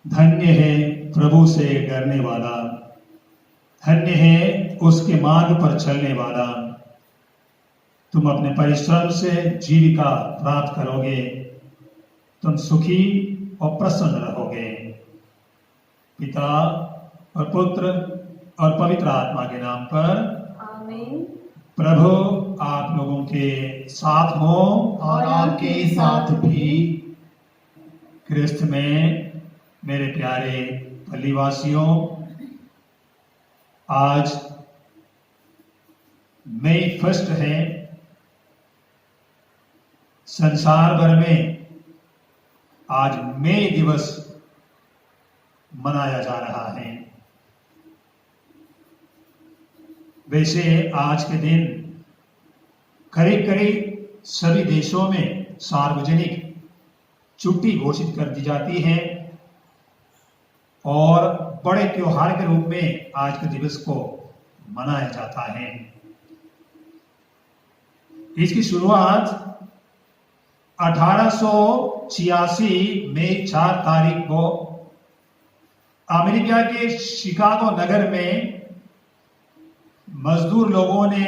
धन्य है प्रभु से डरने वाला, धन्य है उसके मार्ग पर चलने वाला। तुम अपने परिश्रम से जीविका प्राप्त करोगे, तुम सुखी और प्रसन्न रहोगे। पिता और पुत्र और पवित्र आत्मा के नाम पर आमीन। प्रभु आप लोगों के साथ हो और आपके साथ भी। क्रिस्त में मेरे प्यारे पल्लीवासियों, आज मई 1 है। संसार भर में आज मई दिवस मनाया जा रहा है। वैसे आज के दिन करीब करीब सभी देशों में सार्वजनिक छुट्टी घोषित कर दी जाती है और बड़े त्योहार के रूप में आज के दिवस को मनाया जाता है। इसकी शुरुआत 1886 मई 4 तारीख को अमेरिका के शिकागो नगर में मजदूर लोगों ने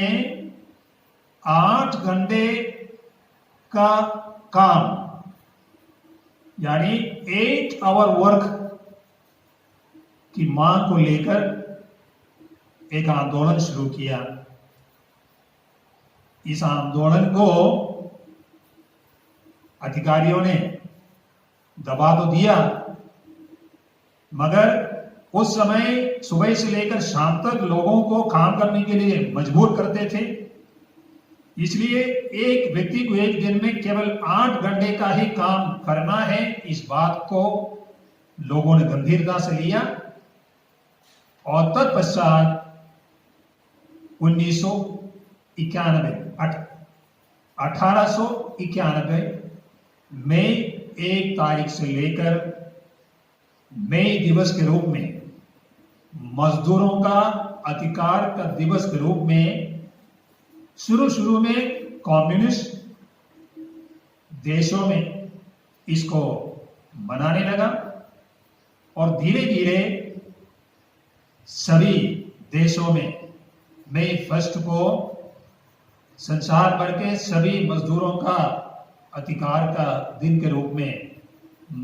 8 घंटे का काम यानी 8 आवर वर्क की मांग को लेकर एक आंदोलन शुरू किया। इस आंदोलन को अधिकारियों ने दबा तो दिया, मगर उस समय सुबह से लेकर शाम तक लोगों को काम करने के लिए मजबूर करते थे। इसलिए एक व्यक्ति को एक दिन में केवल 8 घंटे का ही काम करना है, इस बात को लोगों ने गंभीरता से लिया और तत्पश्चात 1891 मई 1 तारीख से लेकर मई दिवस के रूप में, मजदूरों का अधिकार का दिवस के रूप में शुरू में कम्युनिस्ट देशों में इसको मनाने लगा और धीरे धीरे सभी देशों में मई 1 को संसार भर के सभी मजदूरों का अधिकार का दिन के रूप में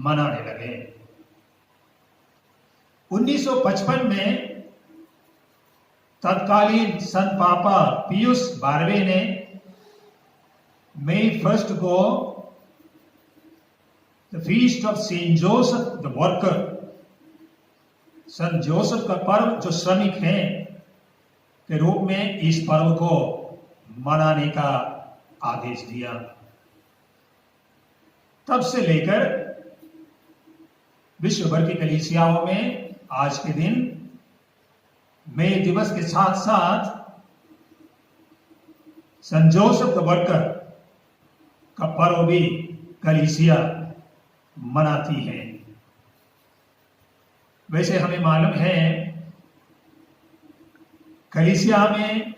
मनाने लगे। 1955 में तत्कालीन संत पापा पियूस 12वें ने मई 1 को the feast of saint Joseph the worker, संत जोसेफ का पर्व जो श्रमिक हैं के रूप में इस पर्व को मनाने का आदेश दिया। तब से लेकर विश्व भर की कलीसियाओं में आज के दिन मई दिवस के साथ साथ संत जोसेफ द वर्कर का पर्व भी कलीसिया मनाती है। वैसे हमें मालूम है कलीसिया में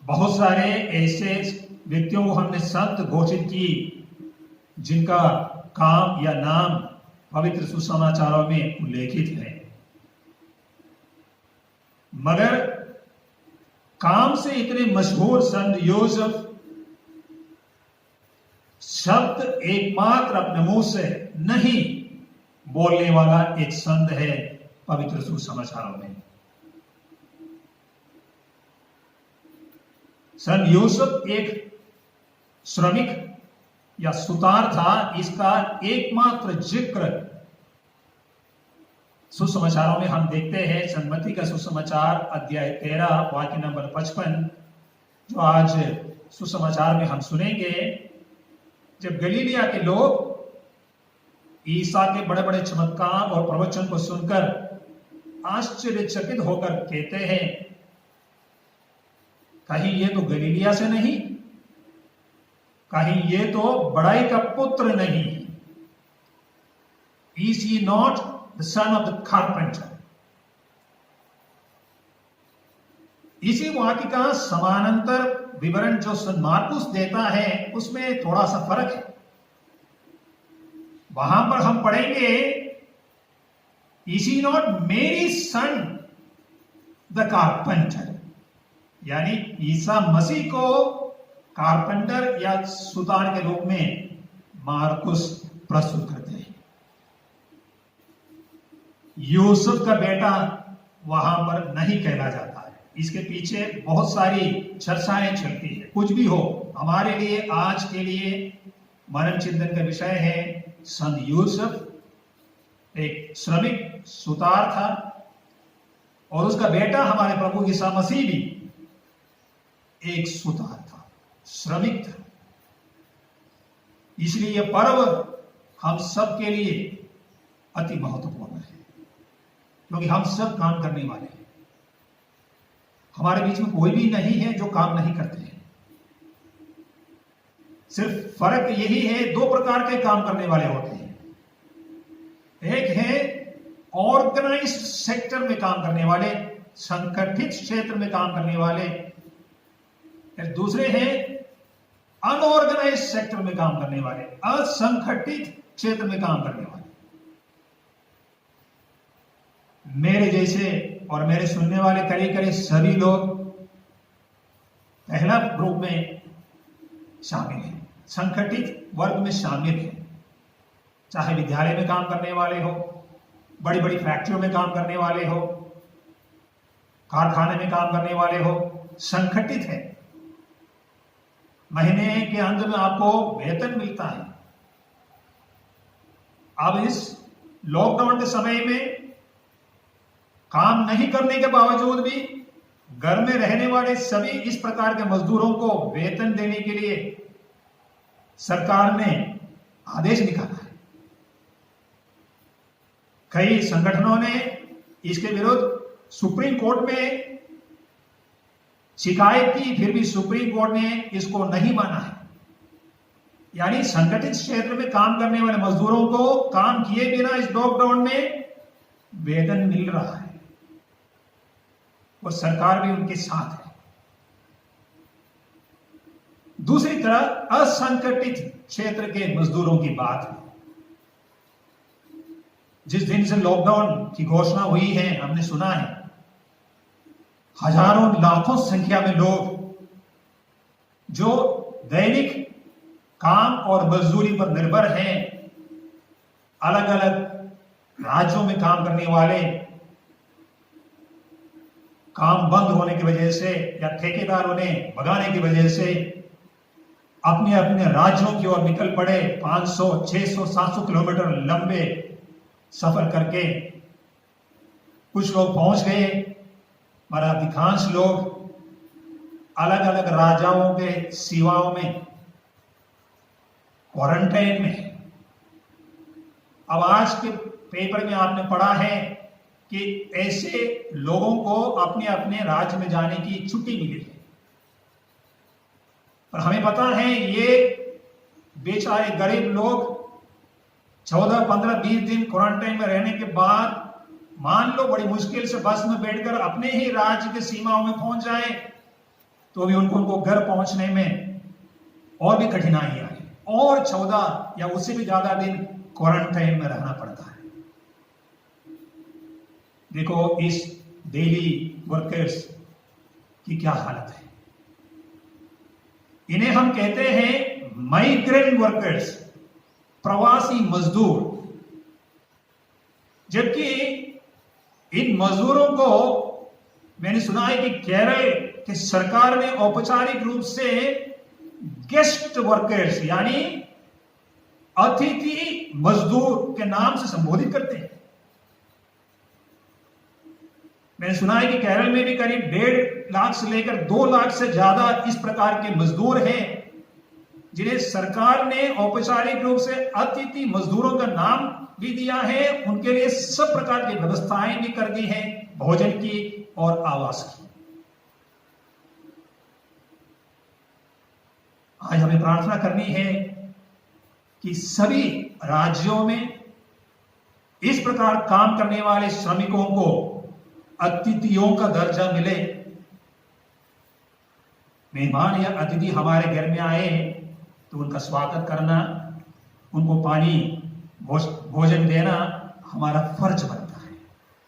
बहुत सारे ऐसे व्यक्तियों को हमने संत घोषित की जिनका काम या नाम पवित्र सुसमाचारों में उल्लेखित है, मगर काम से इतने मशहूर संत योसेफ शब्द एकमात्र अपने मुंह से नहीं बोलने वाला एक संत है पवित्र सुसमाचारों में। संत यूसुफ एक श्रमिक या सुतार था, इसका एकमात्र जिक्र सुसमाचारों में हम देखते हैं। सन्मति का सुसमाचार अध्याय 13 वाक्य नंबर 55, जो आज सुसमाचार में हम सुनेंगे। जब गलीलिया के लोग ईसा के बड़े बड़े चमत्कार और प्रवचन को सुनकर आश्चर्यचकित होकर कहते हैं, कहीं ये तो गलीलिया से नहीं, कहीं ये तो बड़ाई का पुत्र नहीं, Is he not the son of the carpenter? इसी वाक्य का समानांतर विवरण जो संत मार्कुस देता है उसमें थोड़ा सा फर्क है। वहां पर हम पढ़ेंगे, Is he not Mary's son, the carpenter? यानी ईसा मसीह को कारपेंटर या सुतार के रूप में मार्कुस प्रस्तुत करते हैं। यूसुफ का बेटा वहां पर नहीं कहला जाता है। इसके पीछे बहुत सारी चर्चाएं चलती है। कुछ भी हो, हमारे लिए आज के लिए मनन चिंतन का विषय है संत यूसुफ एक श्रमिक सुतार था और उसका बेटा हमारे प्रभु ईसा मसीह भी एक सुतार था, श्रमिक था। इसलिए यह पर्व हम सब के लिए अति महत्वपूर्ण है, क्योंकि हम सब काम करने वाले हैं। हमारे बीच में कोई भी नहीं है जो काम नहीं करते हैं। सिर्फ फर्क यही है, दो प्रकार के काम करने वाले होते हैं। एक है ऑर्गेनाइज्ड सेक्टर में काम करने वाले, संगठित क्षेत्र में काम करने वाले, दूसरे हैं अनऑर्गेनाइज्ड सेक्टर में काम करने वाले, असंगठित क्षेत्र में काम करने वाले। मेरे जैसे और मेरे सुनने वाले करीब करीब सभी लोग पहला ग्रुप में शामिल हैं, संगठित वर्ग में शामिल हैं। चाहे विद्यालय में काम करने वाले हो, बड़ी बड़ी फैक्ट्रियों में काम करने वाले हो, कारखाने में काम करने वाले हो, संगठित है। महीने के अंत में आपको वेतन मिलता है। अब इस लॉकडाउन के समय में काम नहीं करने के बावजूद भी घर में रहने वाले सभी इस प्रकार के मजदूरों को वेतन देने के लिए सरकार ने आदेश निकाला है। कई संगठनों ने इसके विरुद्ध सुप्रीम कोर्ट में शिकायत की, फिर भी सुप्रीम कोर्ट ने इसको नहीं माना है। यानी संगठित क्षेत्र में काम करने वाले मजदूरों को काम किए बिना इस लॉकडाउन में वेतन मिल रहा है और सरकार भी उनके साथ है। दूसरी तरह असंगठित क्षेत्र के मजदूरों की बात है। जिस दिन से लॉकडाउन की घोषणा हुई है, हमने सुना है हजारों लाखों संख्या में लोग जो दैनिक काम और मजदूरी पर निर्भर हैं, अलग अलग राज्यों में काम करने वाले, काम बंद होने की वजह से या ठेकेदारों ने भगाने की वजह से अपने अपने राज्यों की ओर निकल पड़े। 500, 600, 700 किलोमीटर लंबे सफर करके कुछ लोग पहुंच गए, और अधिकांश लोग अलग अलग राज्यों के सीमाओं में क्वारंटाइन में है। अब आज के पेपर में आपने पढ़ा है कि ऐसे लोगों को अपने अपने राज्य में जाने की छुट्टी मिली है। पर हमें पता है ये बेचारे गरीब लोग 14, 15, 20 दिन क्वारंटाइन में रहने के बाद मान लो बड़ी मुश्किल से बस में बैठकर अपने ही राज्य के सीमाओं में पहुंच जाए, तो भी उनको घर पहुंचने में और भी कठिनाई आई और 14 या उससे भी ज्यादा दिन क्वारंटाइन में रहना पड़ता है। देखो इस डेली वर्कर्स की क्या हालत है। इन्हें हम कहते हैं माइग्रेंट वर्कर्स, प्रवासी मजदूर। जबकि इन मजदूरों को मैंने सुना है कि केरल की सरकार ने औपचारिक रूप से गेस्ट वर्कर्स यानी अतिथि मजदूर के नाम से संबोधित करते हैं। मैंने सुना है कि केरल में भी करीब 1.5 लाख से लेकर 2 लाख से ज्यादा इस प्रकार के मजदूर हैं जिन्हें सरकार ने औपचारिक रूप से अतिथि मजदूरों का नाम भी दिया है। उनके लिए सब प्रकार की व्यवस्थाएं भी कर दी हैं, भोजन की और आवास की। आज हमें प्रार्थना करनी है कि सभी राज्यों में इस प्रकार काम करने वाले श्रमिकों को अतिथियों का दर्जा मिले। मेहमान या अतिथि हमारे घर में आए तो उनका स्वागत करना, उनको पानी भोजन देना हमारा फर्ज बनता है,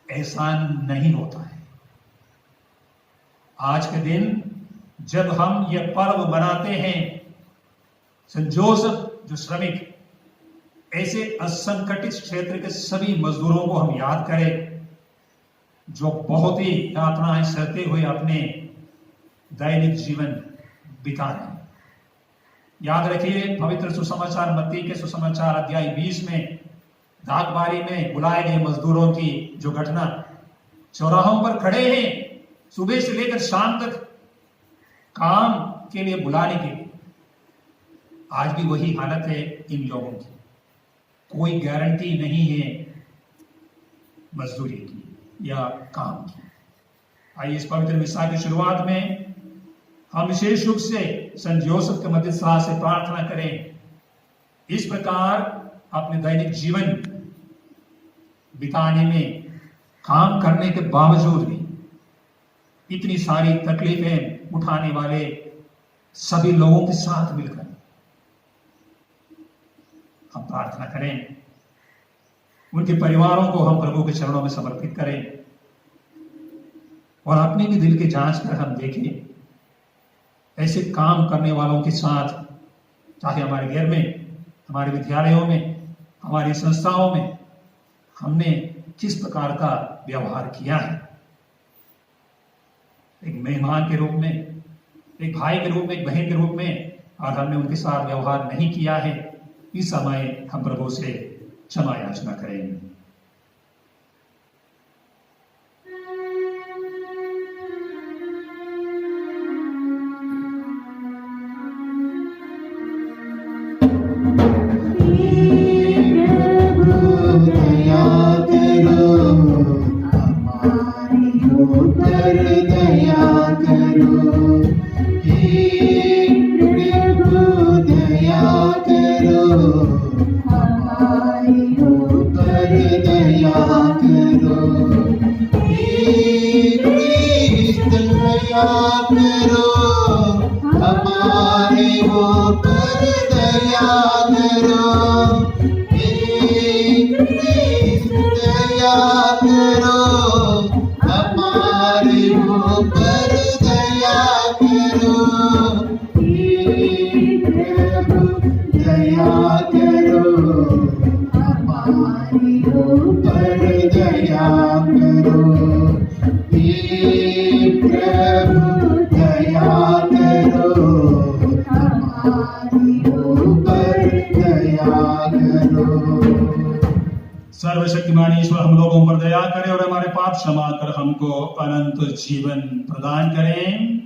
एहसान नहीं होता है। आज के दिन जब हम यह पर्व मनाते हैं, सेंट जोसेफ जो श्रमिक, ऐसे असंगठित क्षेत्र के सभी मजदूरों को हम याद करें जो बहुत ही यातनाएं सहते हुए अपने दैनिक जीवन बिता रहे हैं। याद रखिए पवित्र सुसमाचार मत्ती के सुसमाचार अध्याय 20 में डाकबारी में बुलाए गए मजदूरों की जो घटना, चौराहों पर खड़े हैं सुबह से लेकर शाम तक काम के लिए बुलाने के लिए। आज भी वही हालत है इन लोगों की, कोई गारंटी नहीं है मजदूरी की या काम की। आइए इस पवित्र मिसा की शुरुआत में हम विशेष रूप से संत जोसेफ के मध्यस्थता से प्रार्थना करें, इस प्रकार अपने दैनिक जीवन बिताने में काम करने के बावजूद भी इतनी सारी तकलीफें उठाने वाले सभी लोगों के साथ मिलकर हम प्रार्थना करें। उनके परिवारों को हम प्रभु के चरणों में समर्पित करें और अपने भी दिल की जांच कर हम देखें ऐसे काम करने वालों के साथ, चाहे हमारे घर में, हमारे विद्यालयों में, हमारी संस्थाओं में, हमने किस प्रकार का व्यवहार किया है। एक मेहमान के रूप में, एक भाई के रूप में, एक बहन के रूप में, और हमने उनके साथ व्यवहार नहीं किया है। इस समय हम प्रभु से क्षमा याचना करेंगे। सर्वशक्तिमान ईश्वर हम लोगों पर दया करे और हमारे पाप क्षमा कर हमको अनंत जीवन प्रदान करें।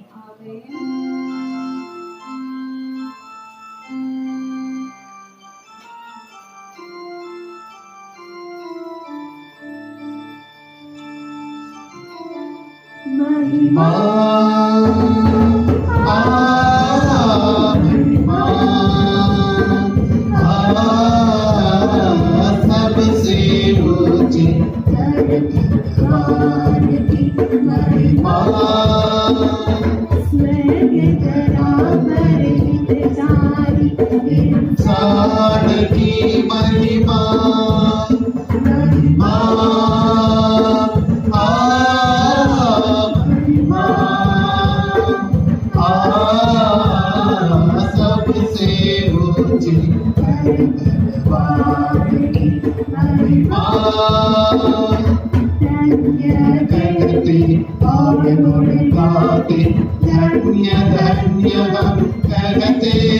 धन्य धन्य हम कहते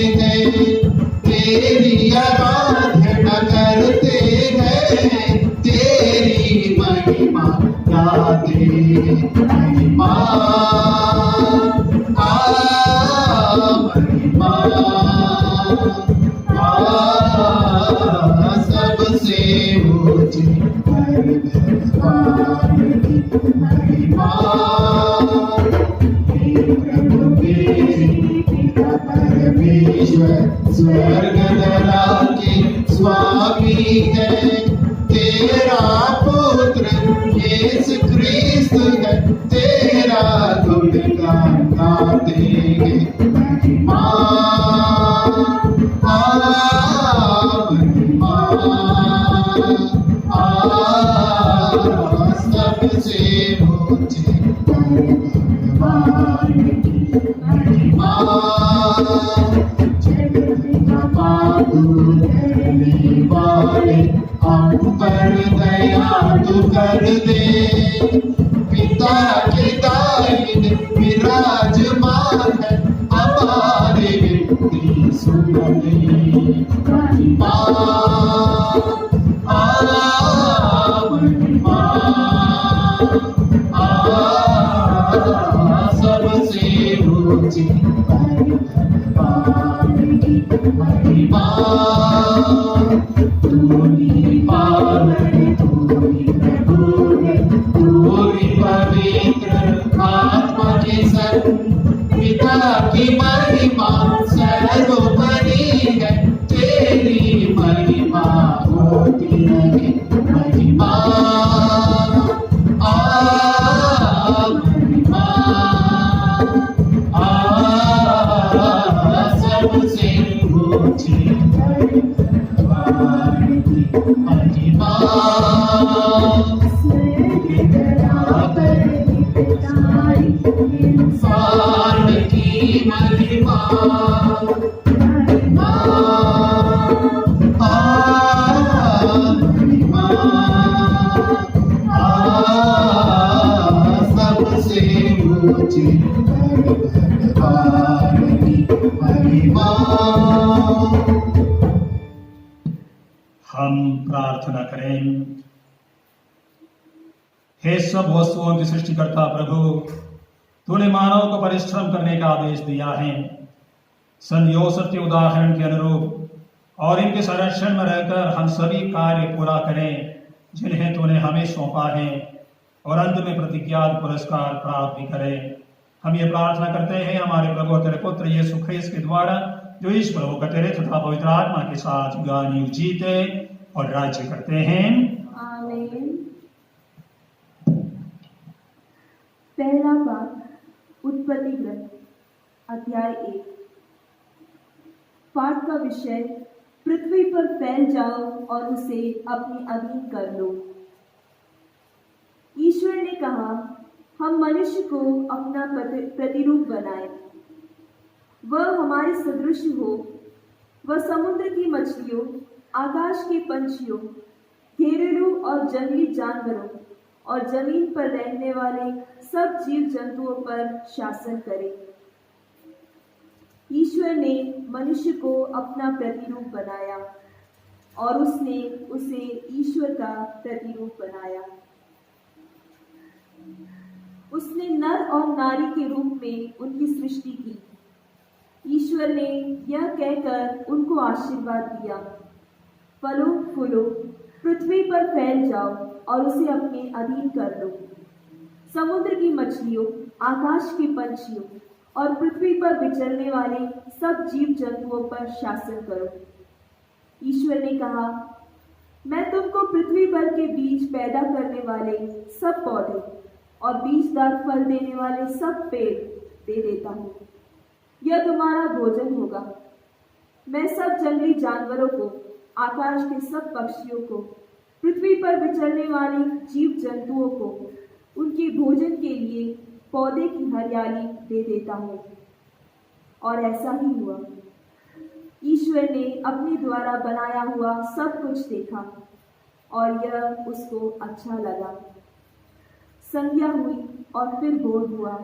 आराधना करते हैं, तेरी महिमा गाते, महिमा महिमा सबसे ऊंची महिमा परमेश्वर स्वर्ग धरा के स्वामी है, तेरा पुत्र यीशु ख्रिस्त है, तेरा गुणगान गाते हैं, महिमा महिमा सबसे ऊंचे भगवान की महिमा, जगत का पालू करने वाले हम पर दया तू कर दे, पिता के दाहिने विराजमान है, हमारे विनती सुन ले, महिमा महिमा सबसे ऊंची भगवान की महिमा, तू ही पावन, तू ही प्रभु है, तू ही पवित्र आत्मा के संग, पिता की महिमा सर्वोपरि है, तेरी महिमा होती रहे, महिमा महिमा सबसे ऊंची भगवान की महिमा, इंसान की महिमा, महिमा सबसे ऊंची भगवान की महिमा। हम प्रार्थना करें। हे सब वस्तुओं की सृष्टिकर्ता प्रभु, तूने मानव को परिश्रम करने का आदेश दिया है। संत योसेफ के उदाहरण के अनुरूप और इनके संरक्षण में रहकर हम सभी कार्य पूरा करें जिन्हें तूने हमें सौंपा है, और अंत में प्रतिज्ञात पुरस्कार प्राप्त भी करें। हम ये प्रार्थना करते हैं हमारे प्रभु और तेरे पुत्र यीशु ख्रिस्त के द्वारा, जो इस प्रभु का तेरे तथा पवित्र आत्मा के साथ युगान युग जीते और राज्य करते हैं। आमीन। पहला पाठ उत्पत्ति ग्रंथ अध्याय 1। पाठ का विषय पृथ्वी पर फैल जाओ और उसे अपने अधीन कर लो। ईश्वर ने कहा, हम मनुष्य को अपना प्रतिरूप बनाए, वह हमारे सदृश हो। वह समुद्र की मछलियों, आकाश के पंछियों, घेरेलू और जंगली जानवरों और जमीन पर रहने वाले सब जीव जंतुओं पर शासन करे। ईश्वर ने मनुष्य को अपना प्रतिरूप बनाया और उसने उसे ईश्वर का प्रतिरूप बनाया। उसने नर और नारी के रूप में उनकी सृष्टि की। ईश्वर ने यह कहकर उनको आशीर्वाद दिया, फलो फूलो, पृथ्वी पर फैल जाओ और उसे अपने अधीन कर लो। समुद्र की मछलियों, आकाश के पंछियों और पृथ्वी पर विचरने वाले सब जीव जंतुओं पर शासन करो। ईश्वर ने कहा, मैं तुमको पृथ्वी पर के बीज पैदा करने वाले सब पौधे और बीजदार फल देने वाले सब पेड़ दे देता हूँ। यह तुम्हारा भोजन होगा। मैं सब जंगली जानवरों को, आकाश के सब पक्षियों को, पृथ्वी पर विचरने वाले जीव जंतुओं को उनके भोजन के लिए पौधे की हरियाली दे देता हूँ। और ऐसा ही हुआ। ईश्वर ने अपने द्वारा बनाया हुआ सब कुछ देखा और यह उसको अच्छा लगा। संध्या हुई और फिर भोर हुआ।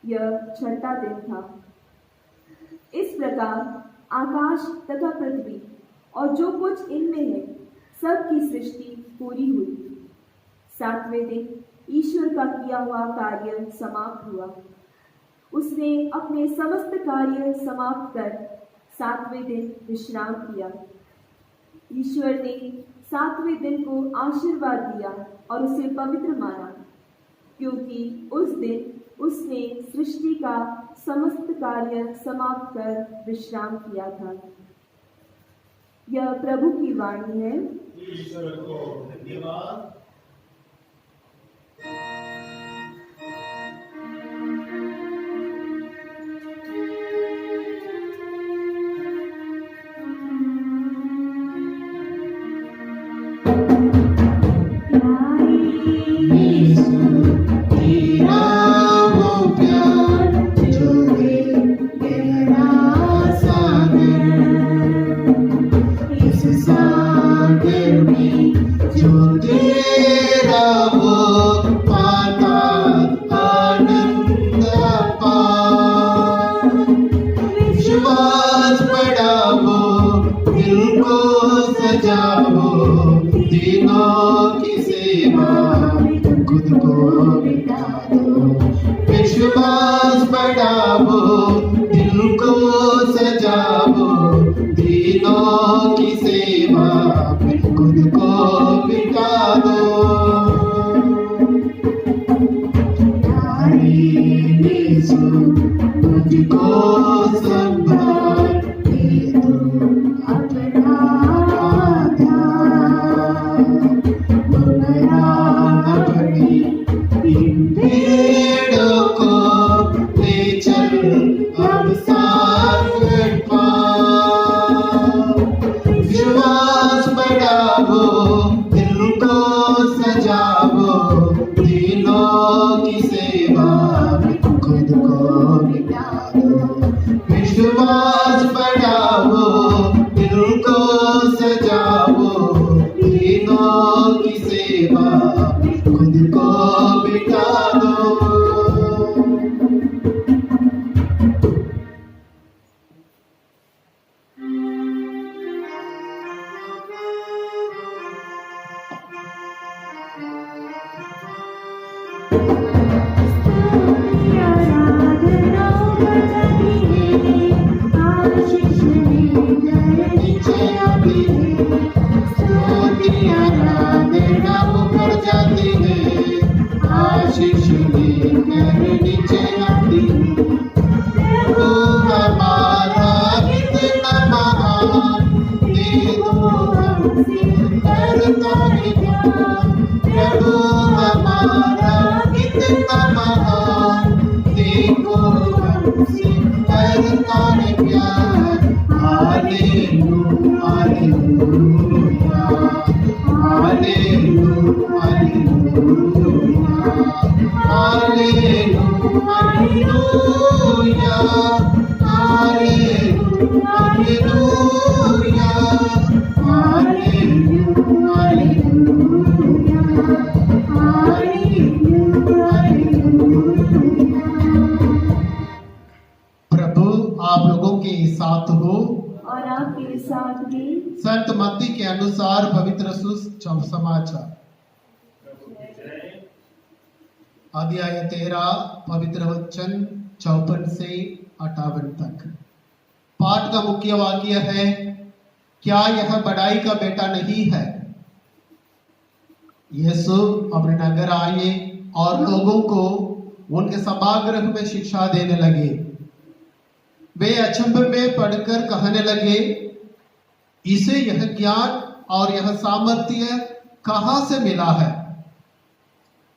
यह छठा दिन था। इस प्रकार आकाश तथा पृथ्वी और जो कुछ इनमें है सब की सृष्टि पूरी हुई। 7वें दिन ईश्वर का किया हुआ कार्य समाप्त हुआ। उसने अपने समस्त कार्य समाप्त कर 7वें दिन विश्राम किया। ईश्वर ने 7वें दिन को आशीर्वाद दिया और उसे पवित्र माना, क्योंकि उस दिन उसने सृष्टि का समस्त कार्य समाप्त कर विश्राम किया था। यह प्रभु की वाणी है। ईश्वर को धन्यवाद। विश्वास बढ़ाओ, दिल को सजाओ, दिनों की सेवा में खुद को बिता दो। यीशु तुझको संभाल दे दो अपना अपनी भेड़ों को ले चल अब साथ विश्वास बढ़ाओ, दिल को सजाओ, दिनों की सेवा में खुद को बिता दो। विश्वास बढ़ाओ, दिल को सजाओ, दिनों की सेवा में खुद को बिता दो। संत मत्ती के अनुसार पवित्र समाचार अध्याय 13 पवित्र वचन 54 से 58 तक। पाठ का मुख्य वाक्य है, क्या यह बढ़ाई का बेटा नहीं है? यीशु अपने नगर आए और लोगों को उनके सभागृह में शिक्षा देने लगे। वे अचंभ में पढ़कर कहने लगे, इसे यह ज्ञान और यह सामर्थ्य कहां से मिला है?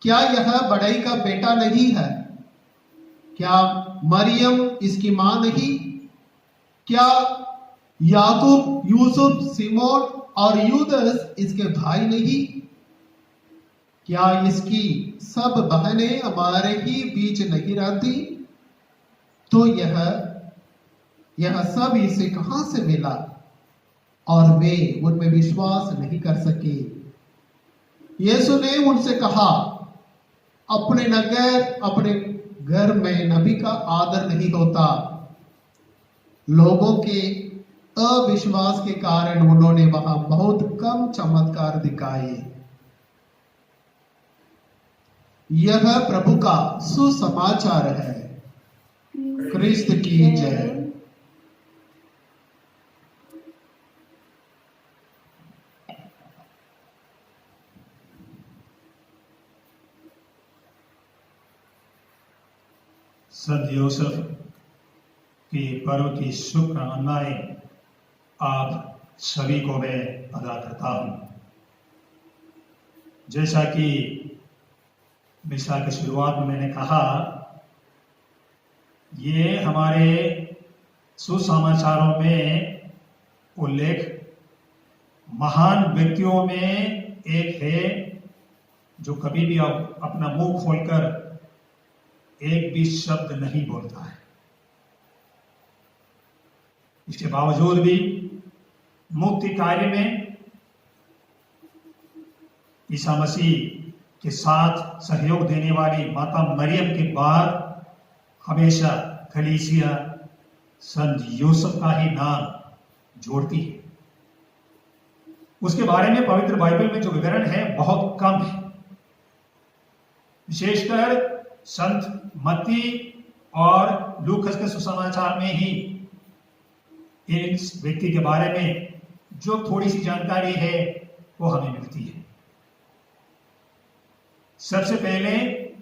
क्या यह बढ़ई का बेटा नहीं है? क्या मरियम इसकी मां नहीं? क्या याकूब, यूसुफ, सिमोन और यूदस इसके भाई नहीं? क्या इसकी सब बहनें हमारे ही बीच नहीं रहती? तो यह सब इसे कहां से मिला? और वे उनमें विश्वास नहीं कर सके। यीशु ने उनसे कहा, अपने नगर, अपने घर में नबी का आदर नहीं होता। लोगों के अविश्वास के कारण उन्होंने वहां बहुत कम चमत्कार दिखाए। यह प्रभु का सुसमाचार है। क्रिस्त की जय। संत यूसुफ की पर्व की शुभकामनाएं आप सभी को मैं अदा करता हूं। जैसा कि मिसा की शुरुआत में मैंने कहा, ये हमारे सुसमाचारों में उल्लेख महान व्यक्तियों में एक है जो कभी भी अपना मुंह खोलकर एक भी शब्द नहीं बोलता है। इसके बावजूद भी मुक्ति कार्य में ईसा मसीह के साथ सहयोग देने वाली माता मरियम के बाद हमेशा कलीसिया संत यूसुफ का ही नाम जोड़ती है। उसके बारे में पवित्र बाइबल में जो विवरण है बहुत कम है। विशेषकर संत मत्ती और लूकस के सुसमाचार में ही इस व्यक्ति के बारे में जो थोड़ी सी जानकारी है वो हमें मिलती है। सबसे पहले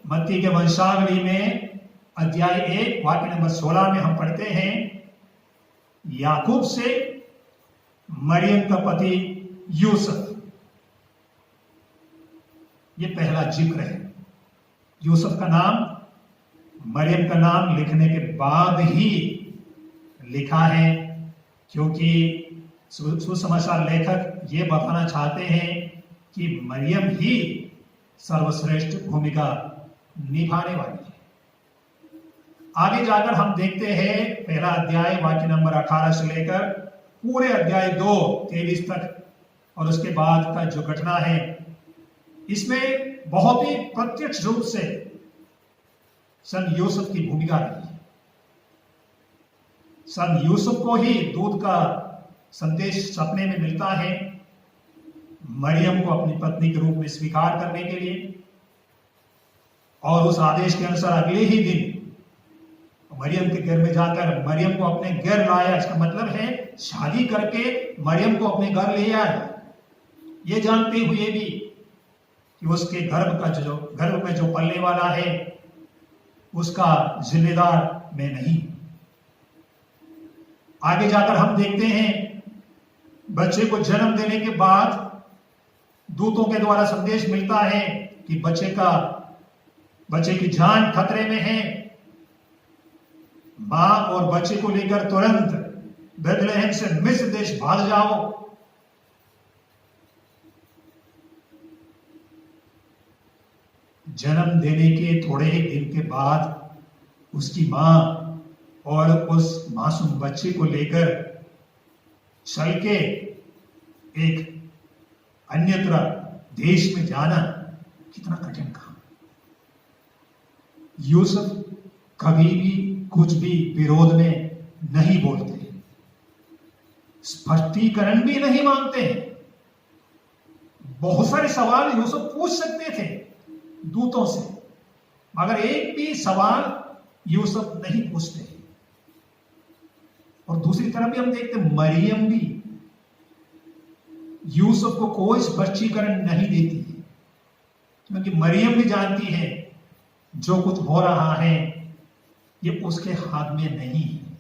मत्ती के वंशावली में अध्याय 1 वाक्य नंबर 16 में हम पढ़ते हैं, याकूब से मरियम का पति यूसुफ। ये पहला जिक्र है। यूसुफ का नाम मरियम का नाम लिखने के बाद ही लिखा है, क्योंकि सुसमाचार लेखक ये बताना चाहते हैं कि मरियम ही सर्वश्रेष्ठ भूमिका निभाने वाली है। आगे जाकर हम देखते हैं पहला अध्याय वाक्य नंबर 18 से लेकर पूरे अध्याय 2:23 तक, और उसके बाद का जो घटना है इसमें बहुत ही प्रत्यक्ष रूप से संत यूसुफ की भूमिका रही है। संत यूसुफ को ही दूत का संदेश सपने में मिलता है मरियम को अपनी पत्नी के रूप में स्वीकार करने के लिए, और उस आदेश के अनुसार अगले ही दिन मरियम के घर में जाकर मरियम को अपने घर लाया। इसका मतलब है शादी करके मरियम को अपने घर ले आया, ये जानते हुए भी कि उसके गर्भ में जो पलने वाला है उसका जिम्मेदार मैं नहीं। आगे जाकर हम देखते हैं बच्चे को जन्म देने के बाद दूतों के द्वारा संदेश मिलता है कि बच्चे की जान खतरे में है। मां और बच्चे को लेकर तुरंत बेथलेहम से मिस्र देश भाग जाओ। जन्म देने के थोड़े ही दिन के बाद उसकी मां और उस मासूम बच्चे को लेकर चल के एक अन्यत्र देश में जाना कितना कठिन काम। यूसुफ कभी भी कुछ भी विरोध में नहीं बोलते, स्पष्टीकरण भी नहीं मांगते हैं। बहुत सारे सवाल यूसुफ पूछ सकते थे दूतों से, मगर एक भी सवाल यूसुफ नहीं पूछते। और दूसरी तरफ भी हम देखते मरियम भी यूसुफ को कोई स्पष्टीकरण नहीं देती है, क्योंकि मरियम भी जानती है जो कुछ हो रहा है ये उसके हाथ में नहीं है।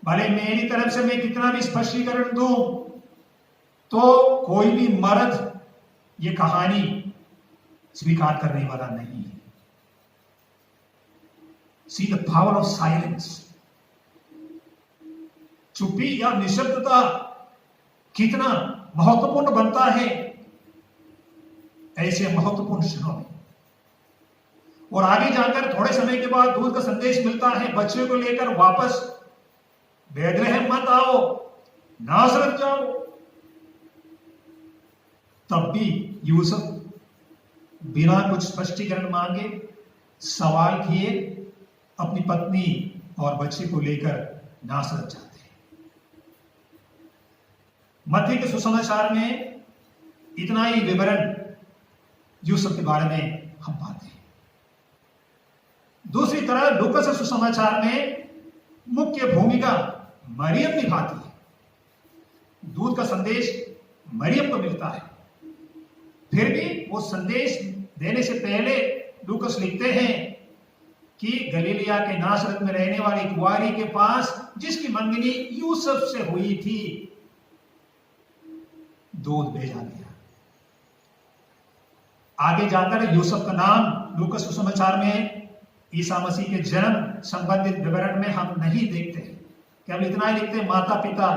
भले मेरी तरफ से मैं कितना भी स्पष्टीकरण दूं तो कोई भी मर्द ये कहानी स्वीकार करने वाला नहीं है। See the power of silence. चुप्पी या निशब्दता कितना महत्वपूर्ण बनता है ऐसे महत्वपूर्ण क्षणों में। और आगे जाकर थोड़े समय के बाद दूत का संदेश मिलता है, बच्चे को लेकर वापस बेथलेहम मत आओ, नासरत जाओ। तब भी यूसुफ बिना कुछ स्पष्टीकरण मांगे, सवाल किए, अपनी पत्नी और बच्चे को लेकर नासरत जाते। मत्ती के सुसमाचार में इतना ही विवरण यूसुफ के बारे में हम पाते हैं। दूसरी तरफ लूका के सुसमाचार में मुख्य भूमिका मरियम निभाती है। दूध का संदेश मरियम को मिलता है। फिर भी वो संदेश देने से पहले लूकस लिखते हैं कि गलीलिया के नासरत में रहने वाली कुंवारी के पास जिसकी मंगनी यूसुफ से हुई थी, दूध भेजा गया। आगे जाकर यूसुफ का नाम लूका सुसमाचार में ईसा मसीह के जन्म संबंधित विवरण में हम नहीं देखते। केवल इतना ही लिखते हैं, माता पिता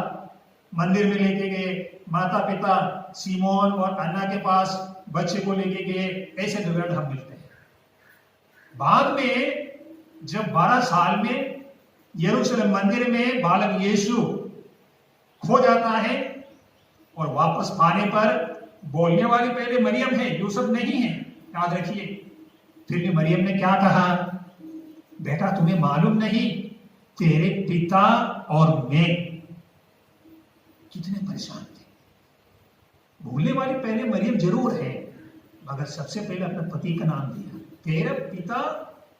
मंदिर में लेके गए, माता पिता सीमोन और अन्ना के पास बच्चे को लेके गए, ऐसे विवरण हम मिलते हैं। बाद में जब 12 साल में यरूशलेम मंदिर में बालक यीशु खो जाता है और वापस पाने पर बोलने वाली पहले मरियम है, यूसुफ नहीं है, याद रखिए। फिर भी मरियम ने क्या कहा, बेटा तुम्हें मालूम नहीं तेरे पिता और मैं कितने परेशान थे। बोलने वाली पहले मरियम जरूर है, मगर सबसे पहले अपने पति का नाम दिया, तेरे पिता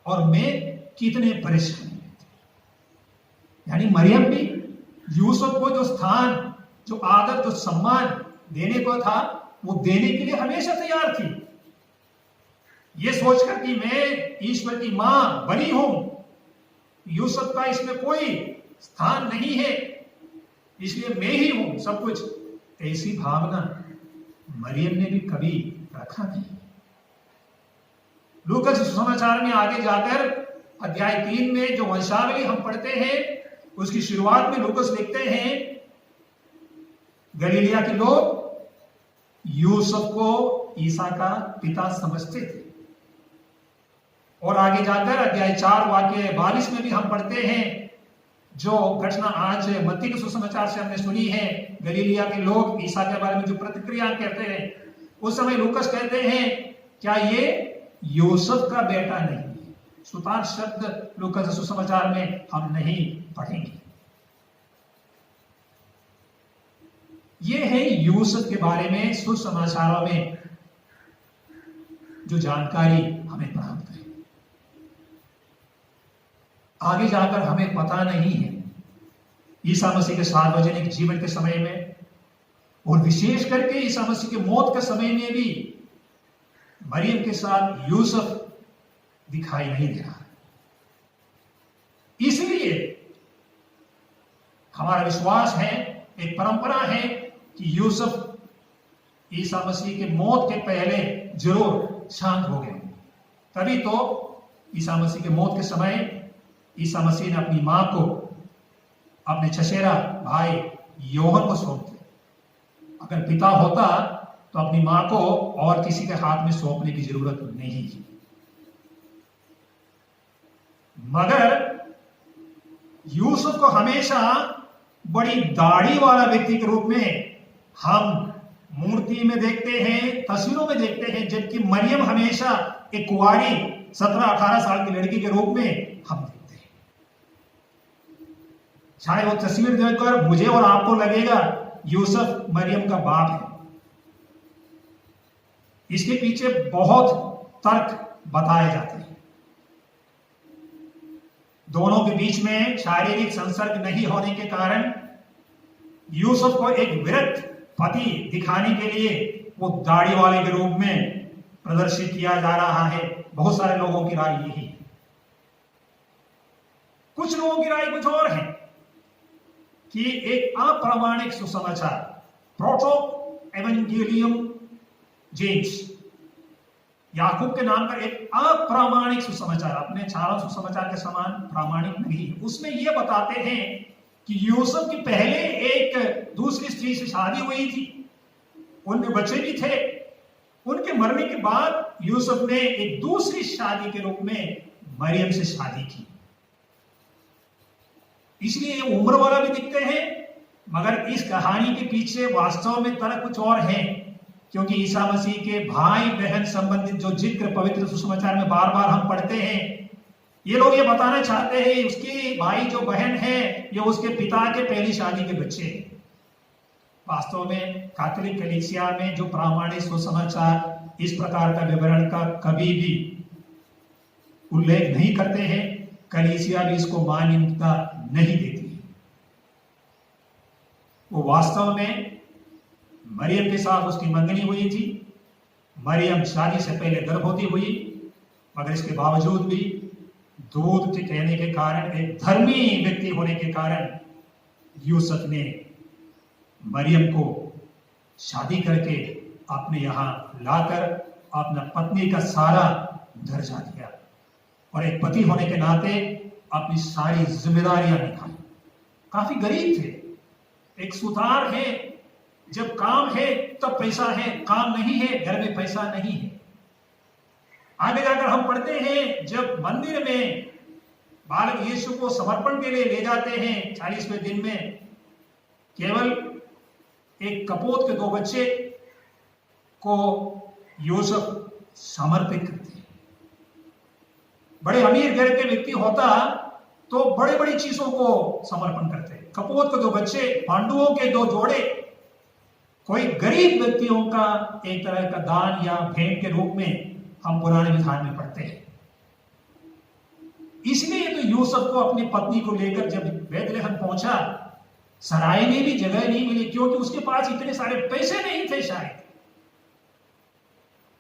और मैं कितने परेशान थे। यानी मरियम भी यूसुफ को जो स्थान, जो आदर, जो सम्मान देने को था, वो देने के लिए हमेशा तैयार थी। ये सोचकर कि मैं ईश्वर की मां बनी हूं, यूसुफ का इसमें कोई स्थान नहीं है, इसलिए मैं ही हूं सब कुछ, ऐसी भावना मरियम ने भी कभी रखा नहीं। लूका सुसमाचार में आगे जाकर अध्याय 3 में जो वंशावली हम पढ़ते हैं, उसकी शुरुआत में लूकस लिखते हैं, गलीलिया के लोग यूसुफ को ईसा का पिता समझते थे। और आगे जाकर अध्याय 4 वाक्य 42 में भी हम पढ़ते हैं, जो घटना आज मत्ती के सुसमाचार से हमने सुनी है, गलीलिया के लोग ईसा के बारे में जो प्रतिक्रिया कहते हैं, उस समय लूकस कहते हैं क्या ये यूसुफ का बेटा नहीं है। सुतार शब्द लूका के सुसमाचार में हम नहीं पढ़ेंगे। ये है यूसुफ के बारे में सुसमाचारों में जो जानकारी हमें प्राप्त है। आगे जाकर हमें पता नहीं है ईसा मसीह के सार्वजनिक जीवन के समय में, और विशेष करके ईसा मसीह के मौत के समय में भी मरियम के साथ यूसुफ दिखाई नहीं दे रहा। इसलिए हमारा विश्वास है, एक परंपरा है कि यूसुफ ईसा मसीह के मौत के पहले जरूर शांत हो गए। तभी तो ईसा मसीह के मौत के समय ईसा मसीह ने अपनी मां को अपने चचेरा भाई योहन को सौंप दिया। अगर पिता होता तो अपनी मां को और किसी के हाथ में सौंपने की जरूरत नहीं थी। मगर यूसुफ को हमेशा बड़ी दाढ़ी वाला व्यक्ति के रूप में हम मूर्ति में देखते हैं, तस्वीरों में देखते हैं, जबकि मरियम हमेशा एक कुंवारी 17-18 साल की लड़की के रूप में हम देखते हैं। शायद वो तस्वीर देखकर मुझे और आपको लगेगा यूसुफ मरियम का बाप है। इसके पीछे बहुत तर्क बताए जाते हैं। दोनों के बीच में शारीरिक संसर्ग नहीं होने के कारण यूसुफ को एक विरक्त पति दिखाने के लिए वो दाढ़ी वाले के रूप में प्रदर्शित किया जा रहा है। बहुत सारे लोगों की राय यही है। कुछ लोगों की राय कुछ और है कि एक अप्रामाणिक सुसमाचार, प्रोटो एवेंजेलियम जेम्स, याकूब के नाम पर एक अप्रामाणिक सुसमाचार, अपने चारों सुसमाचार के समान प्रामाणिक नहीं है। उसमें यह बताते हैं कि यूसुफ की पहले एक दूसरी स्त्री से शादी हुई थी, उनमें बच्चे भी थे। उनके मरने के बाद यूसुफ ने एक दूसरी शादी के रूप में मरियम से शादी की। इसलिए ये उम्र वाला भी दिखते हैं, मगर इस कहानी के पीछे वास्तव में तर्क कुछ और है। क्योंकि ईसा मसीह के भाई बहन संबंधित जो जिक्र पवित्र सुसमाचार में बार बार हम पढ़ते हैं, ये लोग ये बताना चाहते हैं उसके भाई जो बहन है ये उसके पिता के पहली शादी के बच्चे हैं। वास्तव में कैथोलिक कलीसिया में जो प्रामाणिक सुसमाचार इस प्रकार का विवरण का कभी भी उल्लेख नहीं करते हैं, कलीसिया भी इसको मान्यता नहीं देती है। वो वास्तव में मरियम के साथ उसकी मंगनी हुई थी, मरियम शादी से पहले गर्भवती हुई, मगर इसके बावजूद भी दूध के कहने के कारण, एक धर्मी व्यक्ति होने के कारण यूसुफ ने मरियम को शादी करके अपने यहां लाकर अपना पत्नी का सारा दर्जा दिया और एक पति होने के नाते अपनी सारी जिम्मेदारियां निभाई। काफी गरीब थे, एक सुतार है, जब काम है तब पैसा है, काम नहीं है घर में पैसा नहीं है। आगे जाकर हम पढ़ते हैं जब मंदिर में बालक यीशु को समर्पण के लिए ले जाते हैं 40वें दिन में, केवल एक कपोत के 2 बच्चे को यूसुफ समर्पित करते हैं। बड़े अमीर घर के व्यक्ति होता तो बड़े बड़ी चीजों को समर्पण करते हैं। कपोत के 2 बच्चे, पांडुओं के 2 जोड़े, कोई गरीब व्यक्तियों का एक तरह का दान या भेंट के रूप में हम पुराने विधान में पढ़ते हैं। इसलिए तो यूसुफ को अपनी पत्नी को लेकर जब बैतलहम पहुंचा, सराय में भी जगह नहीं मिली, क्योंकि उसके पास इतने सारे पैसे नहीं थे, शायद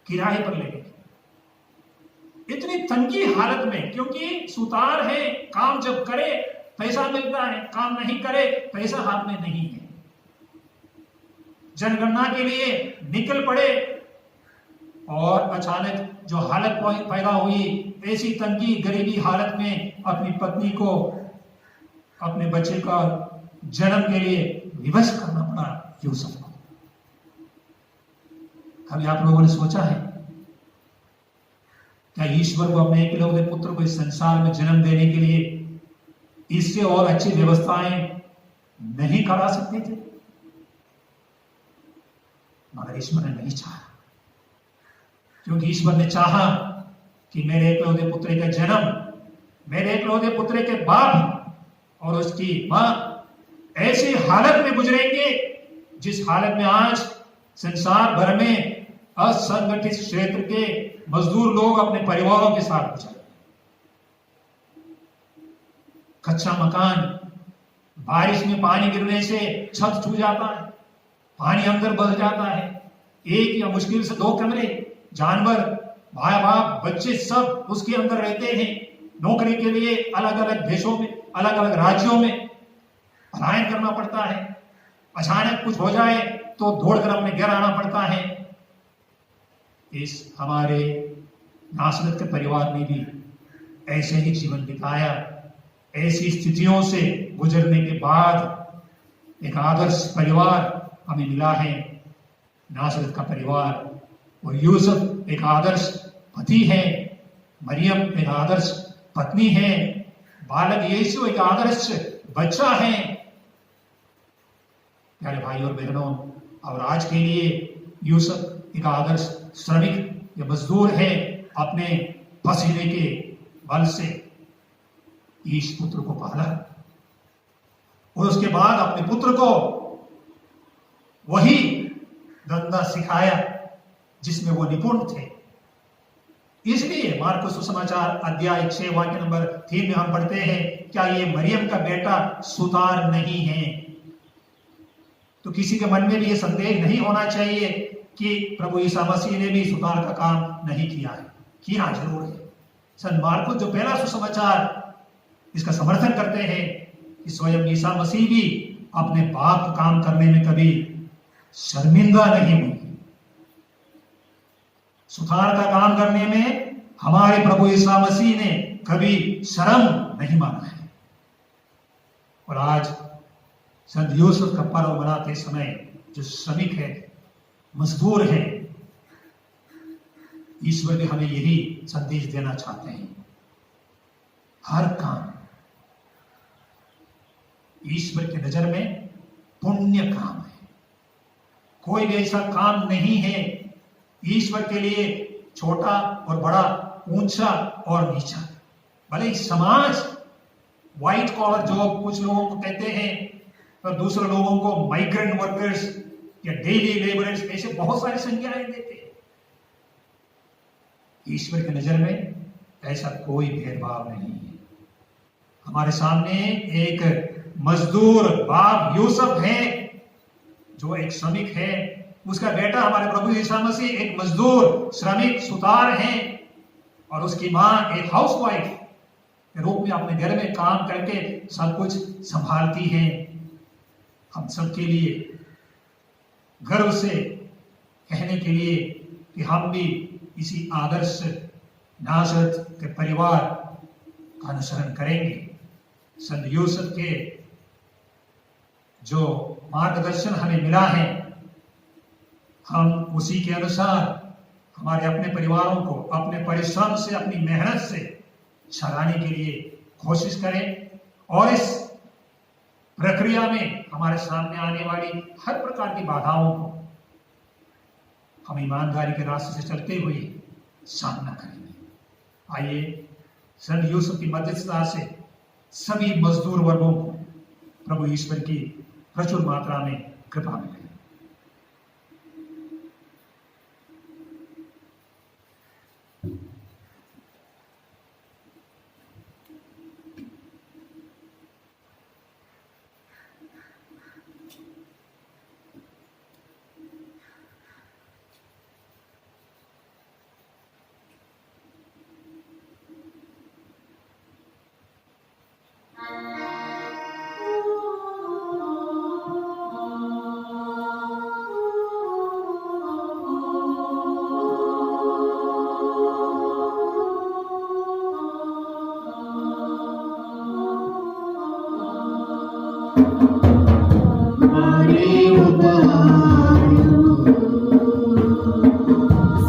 किराए पर ले गए। इतनी तंगी हालत में, क्योंकि सुतार है, काम जब करे पैसा मिलता है, काम नहीं करे पैसा हाथ में नहीं है। जनगणना के लिए निकल पड़े और अचानक जो हालत पैदा हुई, ऐसी तंगी गरीबी हालत में अपनी पत्नी को अपने बच्चे का जन्म के लिए विवश करना पड़ा यूसुफ को। कभी आप लोगों ने सोचा है क्या ईश्वर को अपने एकलौते पुत्र को इस संसार में जन्म देने के लिए इससे और अच्छी व्यवस्थाएं नहीं करा सकते थे? मगर ईश्वर ने नहीं चाहा, क्योंकि ईश्वर ने चाहा कि मेरे एकलौते पुत्र का जन्म, मेरे एकलौते पुत्र के बाप और उसकी मां ऐसी हालत में गुजरेंगे जिस हालत में आज संसार भर में असंगठित क्षेत्र के मजदूर लोग अपने परिवारों के साथ गुजर। कच्चा मकान, बारिश में पानी गिरने से छत छू जाता है, पानी अंदर बह जाता है, एक या मुश्किल से 2 कमरे, जानवर, भाई बाप, बच्चे सब उसके अंदर रहते हैं। नौकरी के लिए अलग अलग देशों में, अलग अलग राज्यों में पलायन करना पड़ता है। अचानक कुछ हो जाए तो दौड़कर अपने घर आना पड़ता है। इस हमारे नासरत के परिवार ने भी ऐसे ही जीवन बिताया। ऐसी स्थितियों से गुजरने के बाद एक आदर्श परिवार हमें मिला है, नासरत का परिवार। और यूसुफ एक आदर्श पति है, मरियम एक आदर्श पत्नी है, बालक यीशु एक आदर्श बच्चा है। प्यारे भाई और बहनों, और आज के लिए यूसुफ एक आदर्श श्रमिक या मजदूर है। अपने पसीने के बल से ईश पुत्र को पाला और उसके बाद अपने पुत्र को वही धंधा सिखाया जिसमें वो निपुण थे। इसलिए मार्कुस सुसमाचार अध्याय 6 वाक्य नंबर 3 में हम पढ़ते हैं, क्या ये मरियम का बेटा सुतार नहीं है? तो किसी के मन में भी ये संदेह नहीं होना चाहिए कि प्रभु ईसा मसीह ने भी सुतार का काम नहीं किया है। किया जरूर है। संत मार्कुस जो पहला सुसमाचार इसका समर्थन करते हैं कि स्वयं ईसा मसीह भी अपने बाप का काम करने में कभी शर्मिंदा नहीं हुई। सुतार का काम करने में हमारे प्रभु ईसा मसीह ने कभी शर्म नहीं माना है। और आज संत यूसुफ का पर्व मनाते समय जो श्रमिक है, मजदूर है, ईश्वर भी हमें यही संदेश देना चाहते हैं। हर काम ईश्वर की नजर में पुण्य काम है। कोई भी ऐसा काम नहीं है ईश्वर के लिए छोटा और बड़ा, ऊंचा और नीचा। भले समाज व्हाइट कॉलर जॉब कुछ लोगों को कहते हैं, और दूसरे लोगों को माइग्रेंट वर्कर्स या डेली लेबरर्स, ऐसे बहुत सारी संज्ञाएं देते हैं। ईश्वर की नजर में ऐसा कोई भेदभाव नहीं है। हमारे सामने एक मजदूर बाप यूसुफ है, जो एक श्रमिक है। उसका बेटा हमारे प्रभु यीशु मसीह एक मजदूर श्रमिक सुतार है, और उसकी मां एक हाउसवाइफ के रूप में अपने घर में काम करके सब कुछ संभालती है। हम सबके लिए गर्व से कहने के लिए कि हम भी इसी आदर्श नासरत के परिवार का अनुसरण करेंगे। संत यूसुफ के जो मार्गदर्शन हमें मिला है, हम उसी के अनुसार हमारे अपने परिवारों को अपने परिश्रम से, अपनी मेहनत से चलाने के लिए कोशिश करें, और इस प्रक्रिया में हमारे सामने आने वाली हर प्रकार की बाधाओं को हम ईमानदारी के रास्ते से चलते हुए सामना करेंगे। आइए संत यूसुफ की मध्यस्थता से सभी मजदूर वर्गों को प्रभु ईश्वर की प्रचुर मात्रा में कृपा मिले।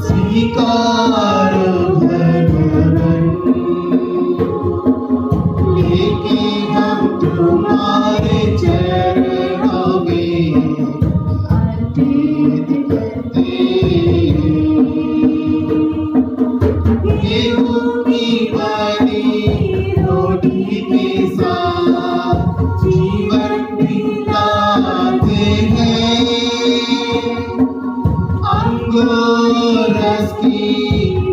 स्वीकार भगवन, लेके हम तुम्हारे चरणों में अर्पित करते गेहूं की बनी रोटी के साथ जीवन बिताते हैं, अंगूर रस की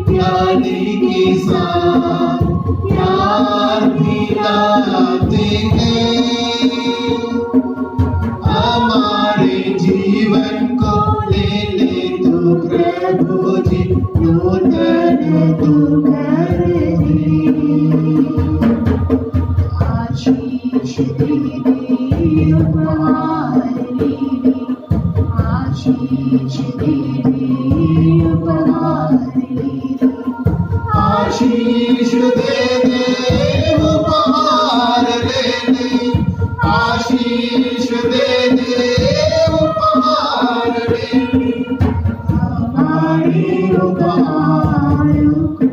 प्याली के साथ प्यार मिलाते हैं। हमारे जीवन को ले ले तो प्रभु जी, नूतन तू कर दे। आशीष दे दे, उपहार दे दे, आशीष दे दे, उपहार दे दे, आशीष दे दे, उपहार दे दे, आशीष दे दे, उपहार दे दे। हमारे उपहार को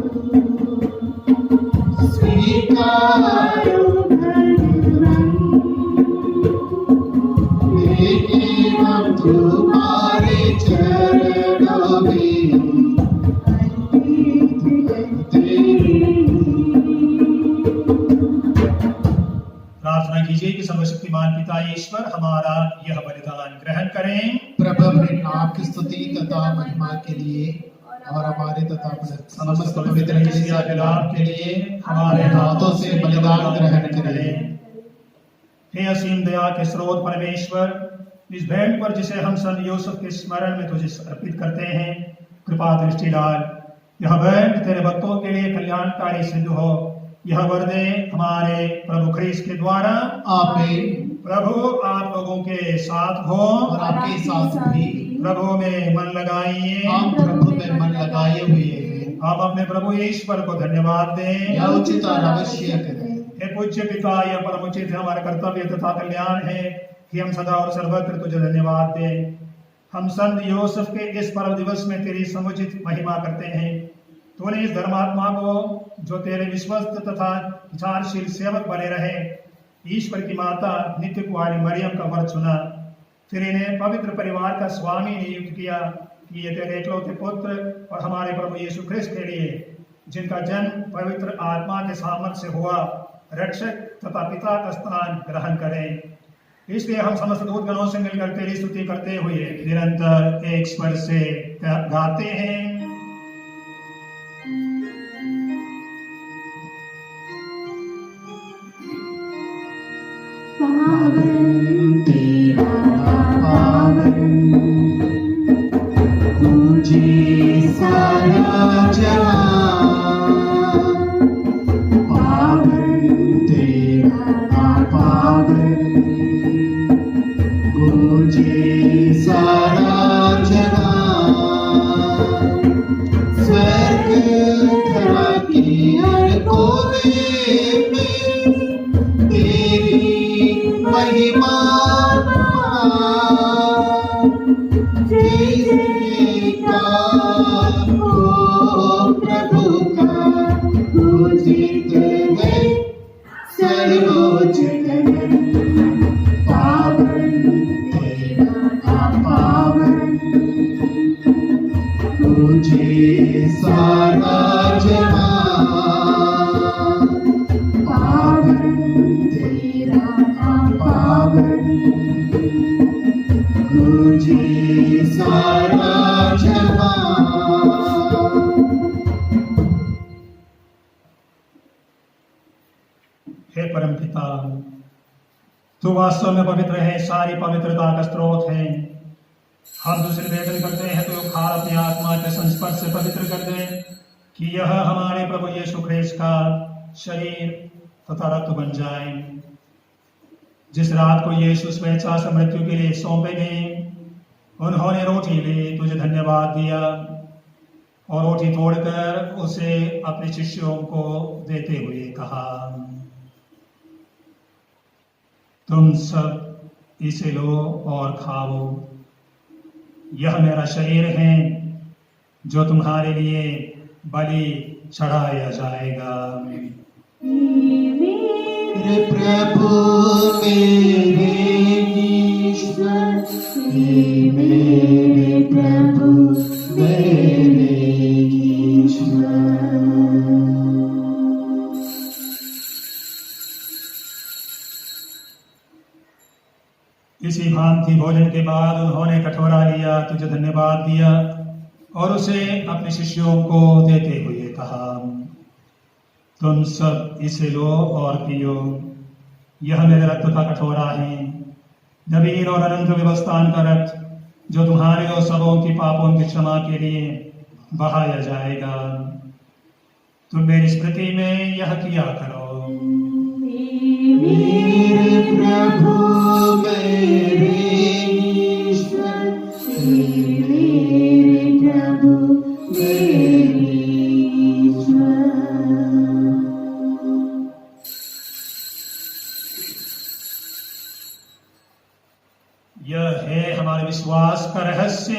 स्वीकार भगवन, लेके हम तुम्हारे चरणों में अर्पित करते हैं। प्रार्थना कीजिए कि सर्वशक्तिमान पिता ईश्वर हमारा यह बलिदान ग्रहण करें। प्रभु अपने नाम की स्तुति तथा महिमा के लिए और हमारे तथा अपने समस्त पवित्र कलीसिया के लाभ के लिए हमारे हाथों से बलिदान ग्रहण करें। हे असीम दया के स्रोत परमेश्वर, इस भेंट पर जिसे हम संत यूसुफ के स्मरण में तुझे अर्पित करते हैं, कृपा दृष्टि डाल। यह भेंट तेरे भक्तों के लिए कल्याणकारी सिद्ध हो। यह वर दे हमारे प्रभु ख्रीस्त के द्वारा। आमीन। प्रभु आप लोगों के साथ हो और आपके साथ भी। प्रभु में मन लगाइए। हम प्रभु में मन लगाए हुए हैं। आप अपने प्रभु ईश्वर को धन्यवाद दें। यह उचित और आवश्यक है। हे पूज्य पिता, यह परम उचित है, हमारा कर्तव्य तथा कल्याण है कि हम सदा और सर्वत्र तुझे धन्यवाद दें। हम संत यूसुफ के इस पर्व दिवस में तेरी समुचित महिमा करते हैं। तूने इस धर्मात्मा को, जो तेरे विश्वस्त तथा विचारशील सेवक बने रहे, ईश्वर की माता नित्य कुमारी मरियम का वर चुना, फिर इन्हें पवित्र परिवार का स्वामी नियुक्त किया कि ये तेरे इकलौते पुत्र और हमारे प्रभु यीशु ख्रिस्त के लिए, जिनका जन्म पवित्र आत्मा के सामर्थ्य से हुआ, रक्षक तथा पिता का स्थान ग्रहण करें। इसलिए हम समस्त दूतगणों से मिलकर तेरी स्तुति करते हुए निरंतर एक स्वर से गाते हैं। पावन तेरा पावन, गूंजे सारा जहां। पावन तेरा पावन, गूंजे सारा जहां। स्वर्ग धरा की हर कोने में तेरी महिमा। जय जयकार हो प्रभु का, पूजित है सर्वोच्च गगन। पावन तेरा पावन, पूजे सारा जहां। पावन तेरा पावन, गूंजे सारा जहां। हे परमपिता, तू वास्तव में पवित्र है, सारी पवित्रता का स्रोत है। हम तुझसे निवेदन करते हैं तो खार अपनी आत्मा के संस्पर्श से पवित्र कर दे कि यह हमारे प्रभु यीशु ख्रीस्त का शरीर तथा रक्त बन जाए। जिस रात को यीशु स्वेच्छा से मृत्यु के लिए सौंपे गए, उन्होंने रोटी ली, तुझे धन्यवाद दिया और रोटी तोड़कर उसे अपने शिष्यों को देते हुए कहा, तुम सब इसे लो और खाओ, यह मेरा शरीर है जो तुम्हारे लिए बलि चढ़ाया जाएगा। मेरे प्रभु मेरे ईश्वर, हे मेरे प्रभु मेरे ईश्वर। इसी भांति भोजन के बाद उन्होंने कटोरा लिया, तुझे धन्यवाद दिया और उसे अपने शिष्यों को देते हुए कहा, तुम सब इसे लो और पियो, यह मेरे रक्त का कटोरा है, नवीन और अनंत व्यवस्थान का रक्त, जो तुम्हारे और सबों की पापों की क्षमा के लिए बहाया जाएगा। तुम मेरी स्मृति में यह किया करो। मेरे प्रभु मेरे ईश्वर, मेरे प्रभु मेरे ईश्वर। यह है हमारे विश्वास का रहस्य।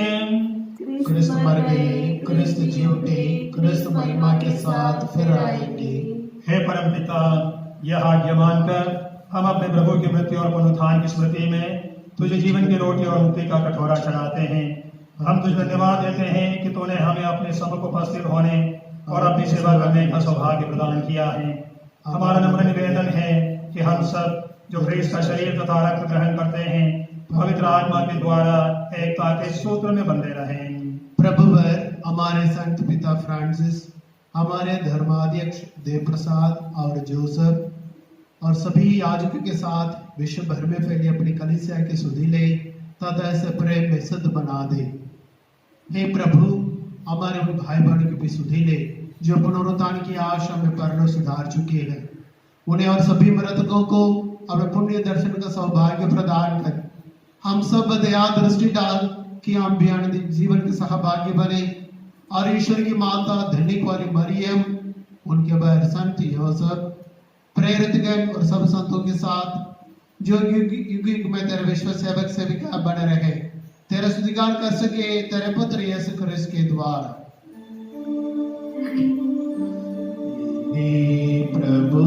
क्रिस्त मर गए, क्रिस्त जी उठे, क्रिस्त महिमा के साथ फिर आएंगे। हे परमपिता, यह आज्ञा मानकर हम अपने प्रभु की मृत्यु और पुनरुत्थान की स्मृति में तुझे जीवन की रोटी और मुक्ति का कटोरा चढ़ाते हैं। हम तुझे धन्यवाद देते हैं कि तूने हमें अपने सम्मुख उपस्थित होने और अपनी सेवा करने का सौभाग्य प्रदान किया है। हमारा नम्र निवेदन है कि हम सब जो ख्रीस्त का शरीर तथा रक्त ग्रहण करते हैं, पवित्र आत्मा के द्वारा एकता के सूत्र में बंधे रहें। प्रभुवर हमारे संत पिता फ्रांसिस, हमारे धर्माध्यक्ष देव प्रसाद और जोसेफ और सभी याजकों के साथ विश्व भर में फैली अपनी कलीसिया की सुधि ले तथा ऐसे प्रेम में सिद्ध बना दे। हे प्रभु, हमारे उन भाई बहनों की भी सुधि ले जो पुनरुत्थान की आशा में परलोक सुधार चुके हैं। उन्हें और सभी मृतकों को अपने पुण्य दर्शन का सौभाग्य प्रदान कर। हम सब दया दृष्टि डाल कि हम भी अनंत जीवन के सहभागी बने और ईश्वर की माता धन्य वाली मरियम, उनके भाई संत योसेफ, प्रेरितगण और सब संतों के साथ जो युग युग में तेरे विश्व सेवक सेविका बने रहे, तेरा स्तुतिगान कर सके तेरे पुत्र यीशु ख्रीस्त के द्वारा। हे प्रभु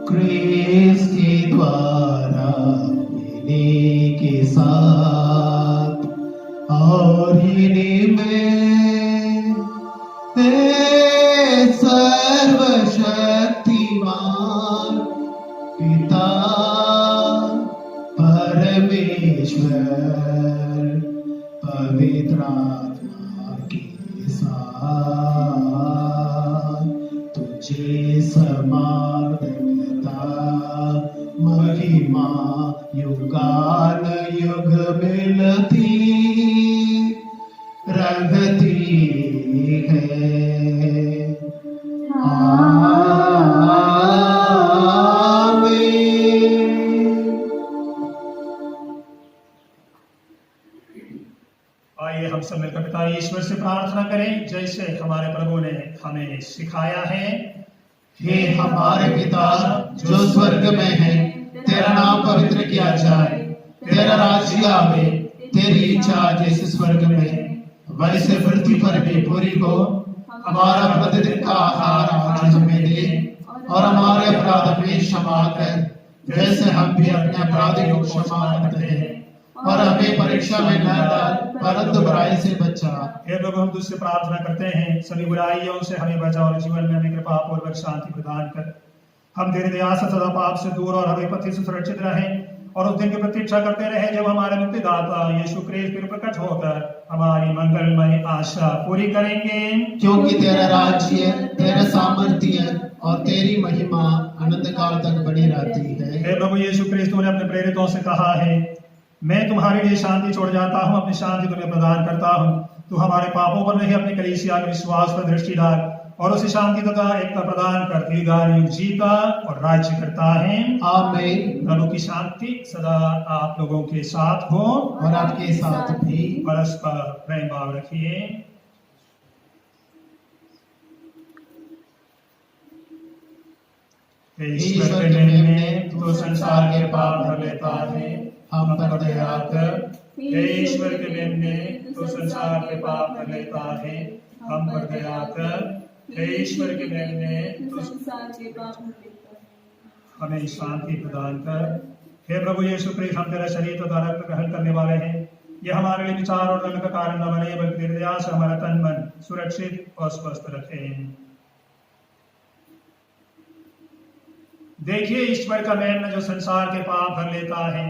ख्रीस्त के द्वारा इन्हीं के साथ और इन्हीं में सर्वशक्तिमान पिता ईश्वर पवित्र आत्मा के साथ तुझे समानता महिमा युगान युग मिलती रंगती है। आइए हम सब मिलकर पिता ईश्वर से प्रार्थना करें जैसे हमारे प्रभु ने हमें सिखाया है। हे हमारे पिता जो स्वर्ग में है, तेरा नाम पवित्र किया जाए, तेरा राज्य आवे, तेरी इच्छा जैसे स्वर्ग में वैसे पृथ्वी पर भी पूरी हो। हमारा प्रतिदिन का आहार आज हमें दे और हमारे अपराध हमें क्षमा कर जैसे हम भी अपने अपराधियों को क्षमा करते हैं, और हमें परीक्षा में न डाल परंतु बुराई से बचा। हे प्रभु हम तुझसे प्रार्थना करते हैं सभी बुराइयों से हमें बचा और जीवन में हमें कृपा पूर्वक शांति प्रदान कर। हम तेरे दया से सदा पाप से दूर और हर विपत्ति से सुरक्षित रहें और उस दिन की प्रतीक्षा करते रहे जब हमारे मुक्तिदाता यीशु ख्रीस्त फिर प्रकट होकर हमारी मंगलमय आशा पूरी करेंगे। क्योंकि तेरा राज्य, तेरा सामर्थ्य और तेरी महिमा अनंत काल तक बनी रहती है। हे प्रभु यीशु ख्रीस्त ने अपने प्रेरितों से कहा है, मैं तुम्हारे लिए शांति छोड़ जाता हूँ, अपनी शांति तुम्हें प्रदान करता हूँ। तू हमारे पापों पर नहीं अपनी कलीसिया के विश्वास पर दृष्टि डाल और उसी शांति तथा एकता प्रदान कर दीर्घायु युग जीता और राज्य करता है। आमीन। प्रभु की शांति सदा आप लोगों के साथ हो और आपके साथ भी। परस्पर प्रेम भाव रखिए। हे ईश्वर के मेमने तू संसार के पाप भर लेता है, हम पर दया कर। हे ईश्वर के मेमने तू संसार के पाप भर लेता है, हम पर दया कर। हे ईश्वर के मेमने तू संसार के पाप भर लेता है। हमें शांति प्रदान कर। हे प्रभु यीशु ख्रीस्त हम तेरा शरीर तथा रक्त ग्रहण करने वाले हैं। ये हमारे लिए विचार और दंड का कारण न बने बल्कि तेरी दया से हमारा तन मन सुरक्षित और स्वस्थ रखे। देखिए ईश्वर का मेमना जो संसार के पाप भर लेता है।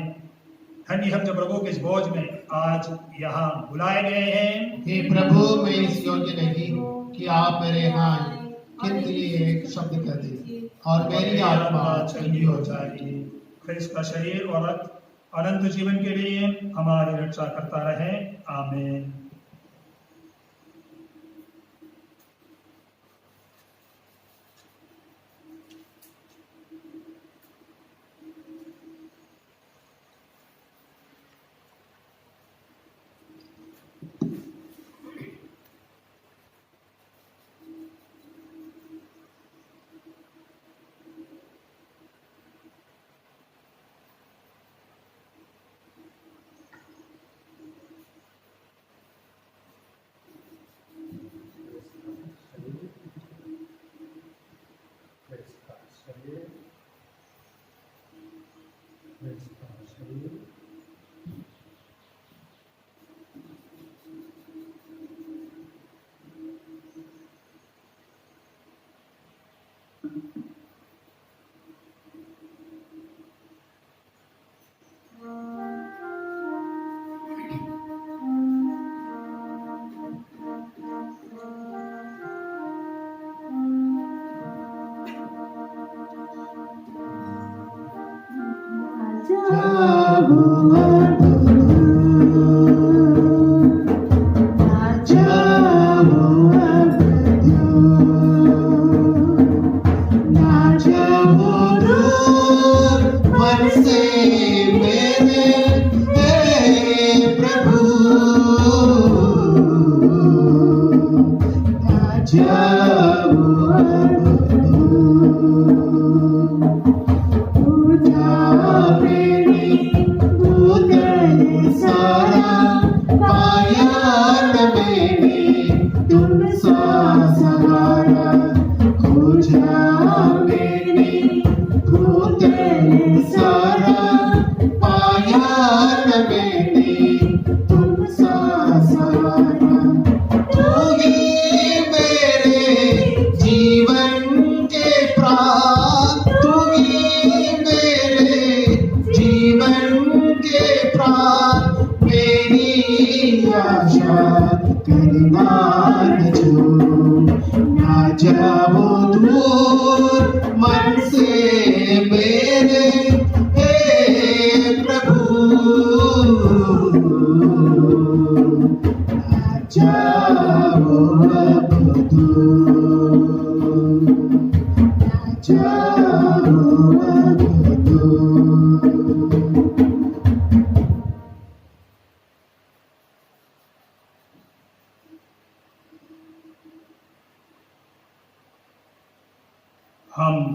धन्य हम जो प्रभु के इस बोझ में आज यहाँ बुलाए गए हैं। हे प्रभु मैं इस योग्य नहीं कि आप मेरे यहाँ किंतु ये एक शब्द कह दे और मेरी आत्मा चंगी हो जाएगी। ख्रिस्त का शरीर और रक्त अनंत जीवन के लिए हमारी रक्षा करता रहे। आमीन। जीवन के प्राण तू ही हम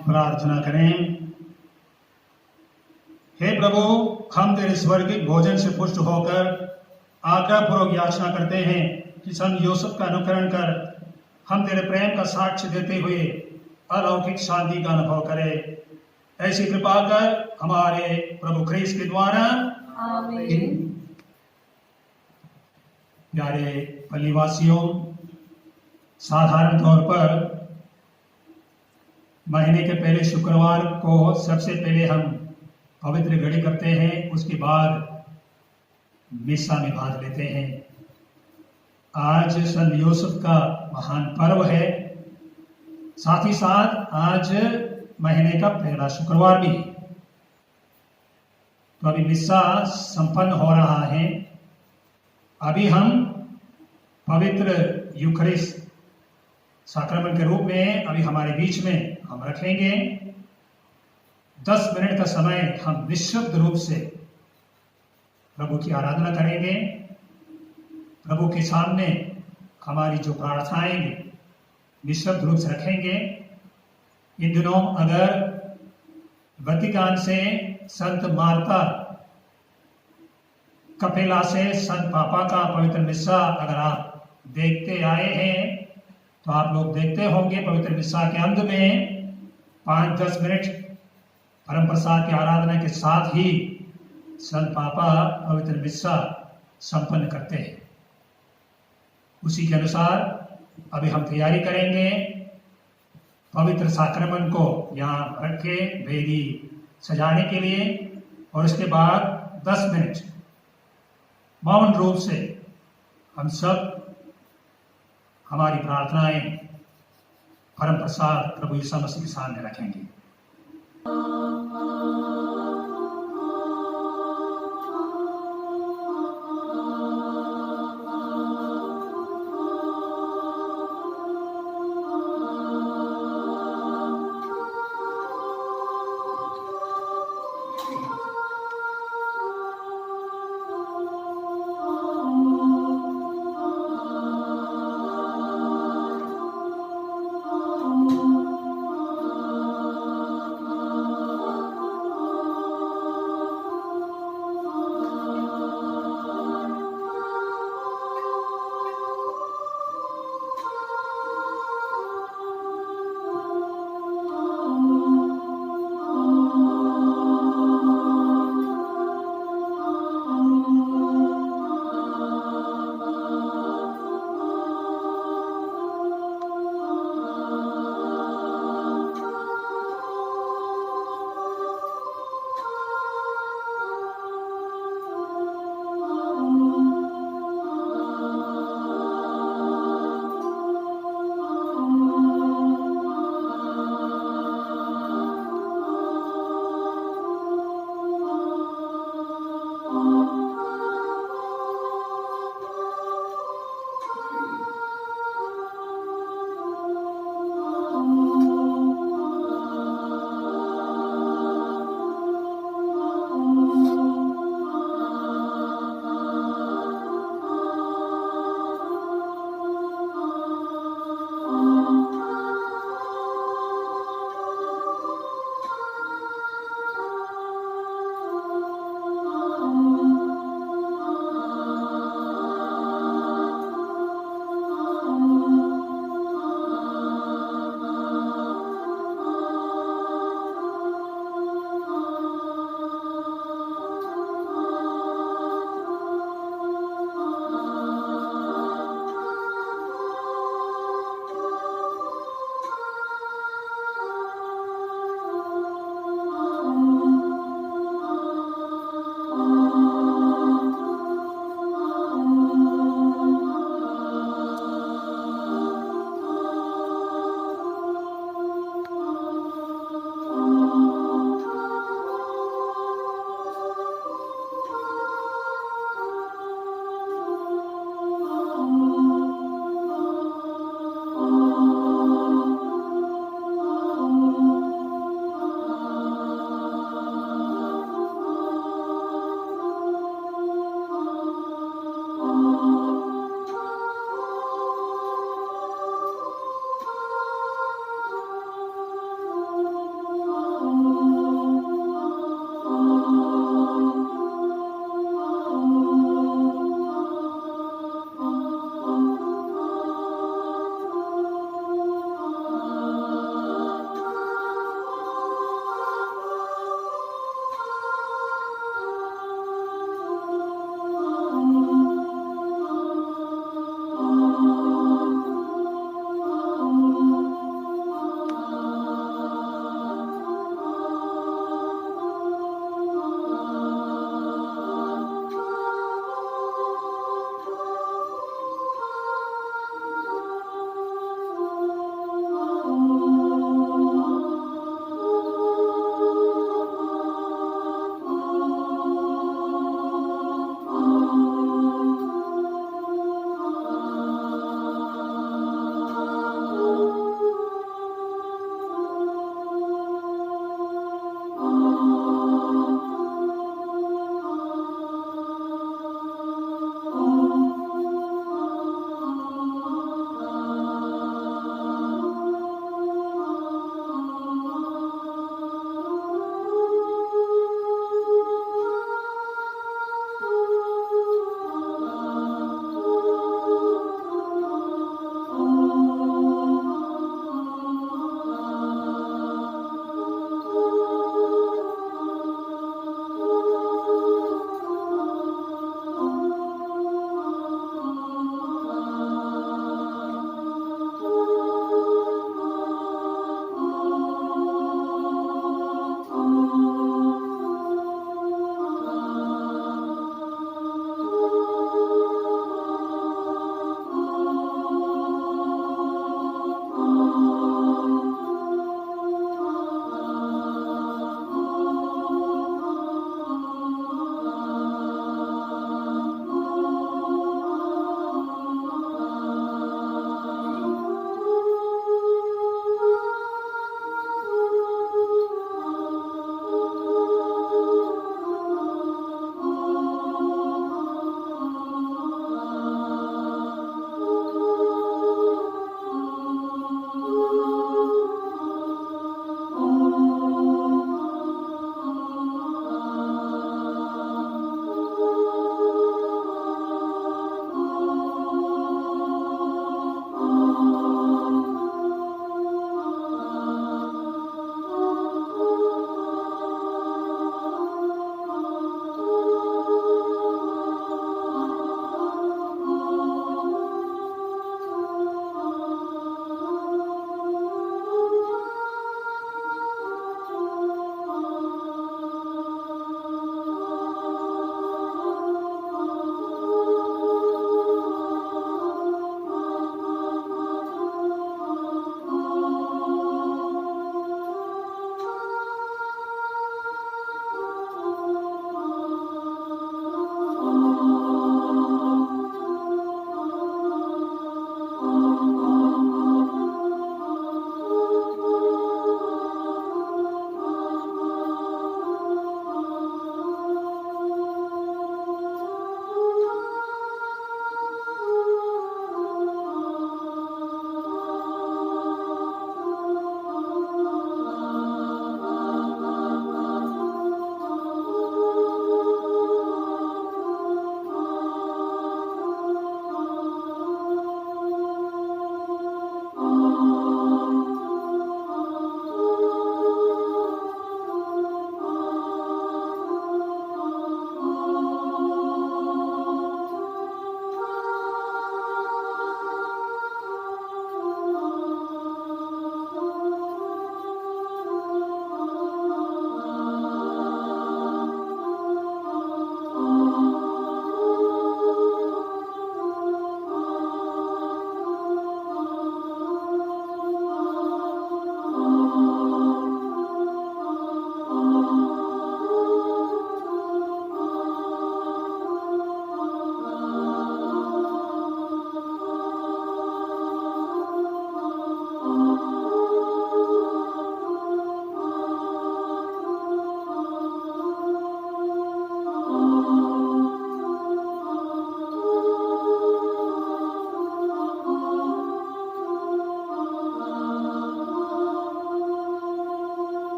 प्रार्थना करें। हे प्रभु, हम तेरे स्वर्गिक भोजन से पुष्ट होकर आग्रह पूर्वक याचना करते हैं कि संत यूसुफ का अनुकरण कर हम तेरे प्रेम का साक्ष्य देते हुए अलौकिक शांति का अनुभव करें। ऐसी कृपा कर हमारे प्रभु ख्रीस्त के द्वारा। आमीन। प्यारे पल्लीवासियों, साधारण तौर पर महीने के पहले शुक्रवार को सबसे पहले हम पवित्र घड़ी करते हैं, उसके बाद मिसा में भाग लेते हैं। आज संत यूसुफ का महान पर्व है, साथ ही साथ आज महीने का पहला शुक्रवार भी है। तो अभी मिसा संपन्न हो रहा है। अभी हम पवित्र यूखरिस्ट साक्रमण के रूप में अभी हमारे बीच में हम रखेंगे। 10 मिनट का समय हम निःशब्द रूप से प्रभु की आराधना करेंगे। प्रभु के सामने हमारी जो प्रार्थनाएं निःशब्द रूप से रखेंगे। इन दिनों अगर वतिकान से संत मार्ता कपेला से संत पापा का पवित्र मिसा अगर आप देखते आए हैं तो आप लोग देखते होंगे पवित्र मिसा के अंत में 5-10 मिनट परम प्रसाद की आराधना के साथ ही संत पापा पवित्र मिसा संपन्न करते हैं। उसी के अनुसार अभी हम तैयारी करेंगे पवित्र साक्रमण को यहाँ रख के वेदी सजाने के लिए, और उसके बाद 10 मिनट मौन रूप से हम सब हमारी प्रार्थनाएं परम प्रसाद प्रभु यीशु मसीह के सामने रखेंगे।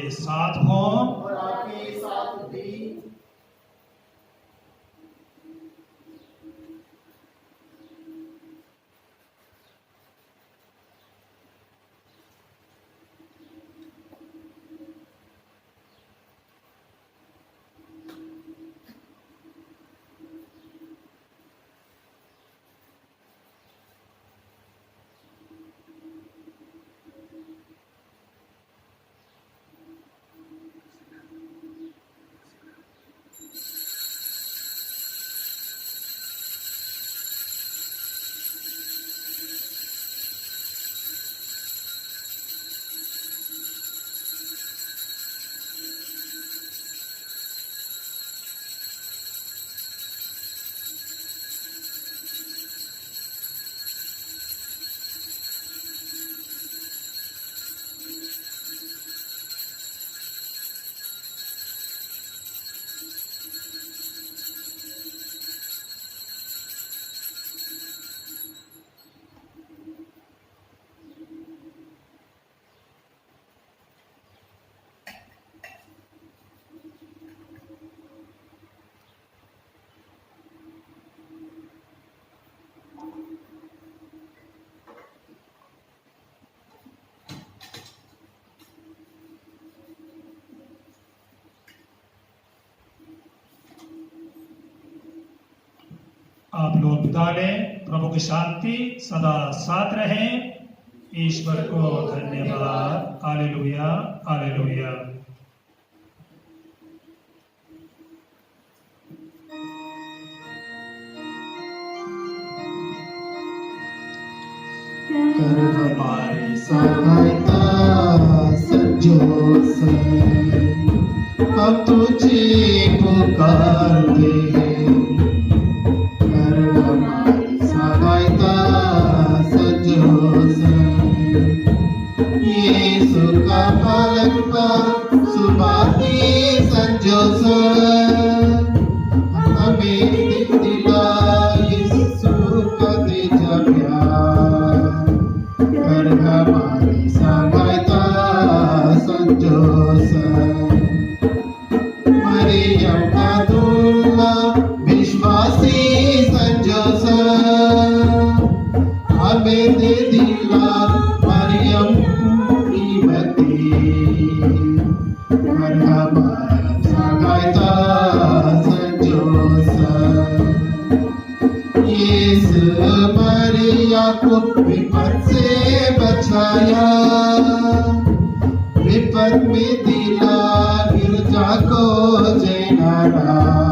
आपके साथ हों। और आपके साथ भी। आप लोग बिता लें। प्रभु की शांति सदा साथ रहे। ईश्वर को धन्यवाद। Hallelujah, hallelujah. कर हमारी सहायता संजोग से, हम तुझे पुकारते हैं। कर हमारी सहायता संजोग से, यीशु का पालन का सुबानी संजोग से, हमें दिला यीशु का तेजा प्यार। कर हमारी सहायता संजोग से, मरियम का दूल्हा विश्वासी संजोग से, हमें दे दिला मरियम की भक्ति। कर हमारी सहायता संजोग से, यीशु मरिया को विपद से बचाया। विपद में दिला गिरजा को जय नारा।